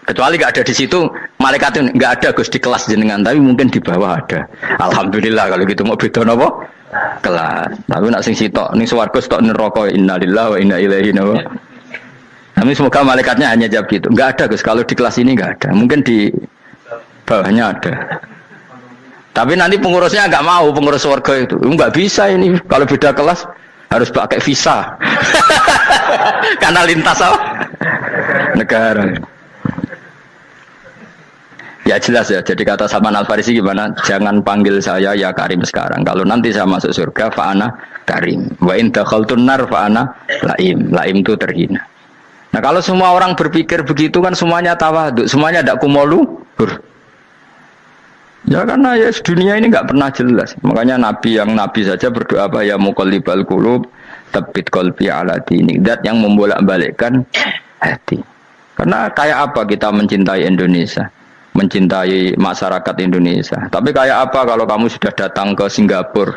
Kecuali nggak ada di situ, malaikat itu nggak ada Gus di kelas jenengan, tapi mungkin di bawah ada. Alhamdulillah kalau gitu mau beda apa? Kelas. Tapi nak sing sitok, ning swarga stok neraka innalillahi wa inna ilaihi raji'un. Tapi semoga malaikatnya hanya jawab gitu. Nggak ada Gus, kalau di kelas ini nggak ada. Mungkin di bawahnya ada. Tapi nanti pengurusnya nggak mau, pengurus swarga itu. Nggak bisa ini, kalau beda kelas harus pakai visa. Karena lintas apa? Negara. Ya jelas ya, jadi kata Salman Al Farisi gimana? Jangan panggil saya ya Karim sekarang. Kalau nanti saya masuk surga, fa'ana Karim. Wa in dakhaltun nar fa'ana Laim. Laim itu terhina. Nah kalau semua orang berpikir begitu kan semuanya tawadhu, semuanya tidak kumoluhur. Ya karena ya dunia ini nggak pernah jelas. Makanya Nabi yang Nabi saja berdoa apa ya muqallibal qulub, tsabbit qalbi ala dinik. Dat yang membolak-balikkan hati. Karena kayak apa kita mencintai Indonesia? Mencintai masyarakat Indonesia. Tapi kayak apa kalau kamu sudah datang ke Singapura,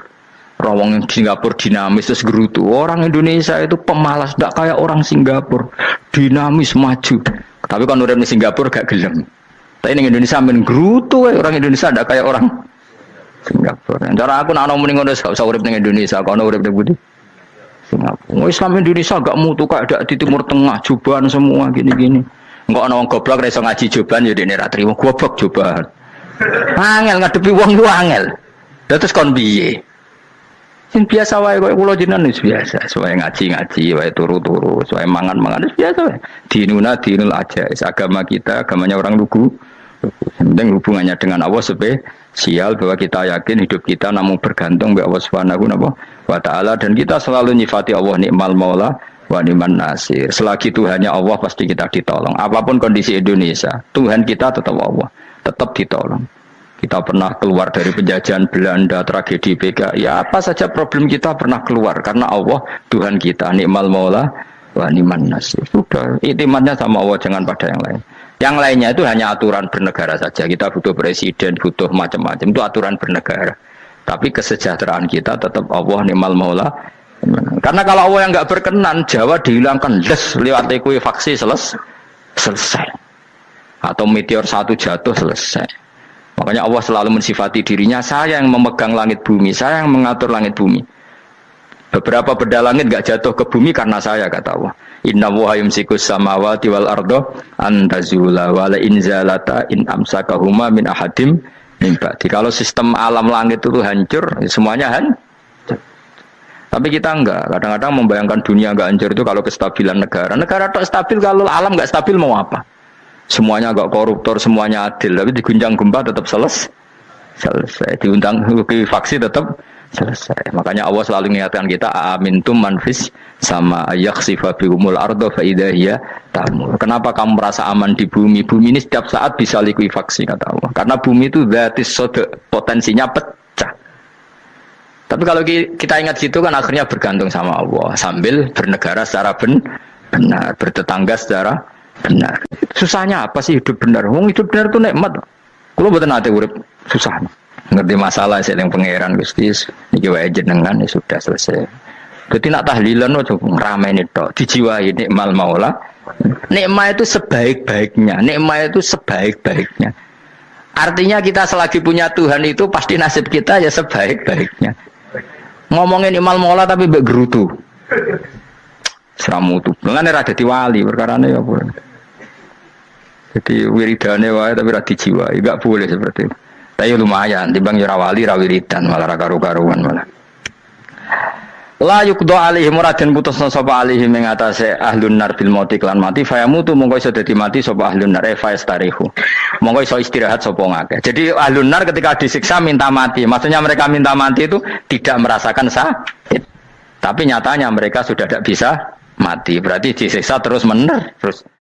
rawang Singapura dinamis terus gerutu. Orang Indonesia itu pemalas, tidak kayak orang Singapura, dinamis maju. Tapi kalau orang di Singapura gak gelem. Tapi di Indonesia men gerutu, orang Indonesia tidak kayak orang Singapura. Cara aku nak ngomong ngono gak usah urip ning Indonesia, kono urip ning Budi. Singapura. Islam Indonesia gak mutu kayak di Timur Tengah, jubahan semua gini-gini. Enggak ana wong goblok ra iso ngaji joban ya dene ra trimo goblok joban. Angel ngadepi wong lu angel. Terus kon piye? Sing biasa wae koyo kula jenengan wis biasa, wae ngaji-ngaji, wae turu-turu, wae mangan-mangan wis biasa wae. Dinuna dinul aja, agama kita, agamanya orang lugu. Penting hubungannya dengan Allah spesial bahwa kita yakin hidup kita namun bergantung kepada Allah Subhanahu wa taala dan kita selalu nyifati Allah nikmal maula wa ni'man nasir. Selagi Tuhannya Allah pasti kita ditolong. Apapun kondisi Indonesia, Tuhan kita tetap Allah, tetap ditolong. Kita pernah keluar dari penjajahan Belanda, tragedi PKI, ya apa saja problem kita pernah keluar karena Allah Tuhan kita, nikmal maula wa ni'man nasir. Sudah, iktimatnya sama Allah, jangan pada yang lain. Yang lainnya itu hanya aturan bernegara saja. Kita butuh presiden, butuh macam-macam, itu aturan bernegara. Tapi kesejahteraan kita tetap Allah nikmal maula. Karena kalau Allah yang nggak berkenan, Jawa dihilangkan lewat ekuifaksi selesai. Atau meteor satu jatuh selesai. Makanya Allah selalu mensifati dirinya, saya yang memegang langit bumi, saya yang mengatur langit bumi. Beberapa benda langit nggak jatuh ke bumi karena saya, kata Allah. Inna wa yumsikus samawati wal ardo antazula wala inzalata in amsakahuma min ahadim min ba'di. Kalau sistem alam langit itu hancur, semuanya hancur. Tapi kita enggak, kadang-kadang membayangkan dunia enggak hancur itu kalau kestabilan negara. Negara tak stabil, kalau alam enggak stabil mau apa? Semuanya enggak koruptor, semuanya adil, tapi diguncang gempa tetap selesai. Diundang faksi tetap selesai. Makanya Allah selalu mengingatkan kita, amintum manfis sama yakhsifa bihumul ardo fa idza hiya tamur. Kenapa kamu merasa aman di bumi? Bumi ini setiap saat bisa likuifaksi, kata Allah. Karena bumi itu dzatis sodok, potensinya pecah. Tapi kalau kita ingat situ kan akhirnya bergantung sama Allah sambil bernegara secara benar, bertetangga secara benar. Susahnya apa sih hidup benar? Wong hidup benar itu nikmat. Kalau mboten nate urip susah. Ngerti masalah sing pangeran Gusti niki wae jenengan ya sudah selesai. Dadi nak tahlilan ojo ngrameni tok, dijiwai nikmal maula. Nikmat itu sebaik-baiknya, nikmat itu sebaik-baiknya. Artinya kita selagi punya Tuhan itu pasti nasib kita ya sebaik-baiknya. Ngomongin imal mola tapi mbek gerutu. Seramutu. Mengane ra dadi wali perkarane ya boleh. Jadi wiridane wae tapi ra dijiwai, enggak boleh seperti itu. Tapi lumayan, timbang yurawali rawiridan malah karu-karuan malah. La yukdo alihim raden putusna sapa alihim ing atase ahlun nar bil mauti klan mati fayamutu mongko iso dadi mati sapa ahlun nar fayastarihu. Mongko iso istirahat sapa ngakeh. Jadi ahlun nar ketika disiksa minta mati. Maksudnya mereka minta mati itu tidak merasakan sakit. Tapi nyatanya mereka sudah tidak bisa mati. Berarti disiksa terus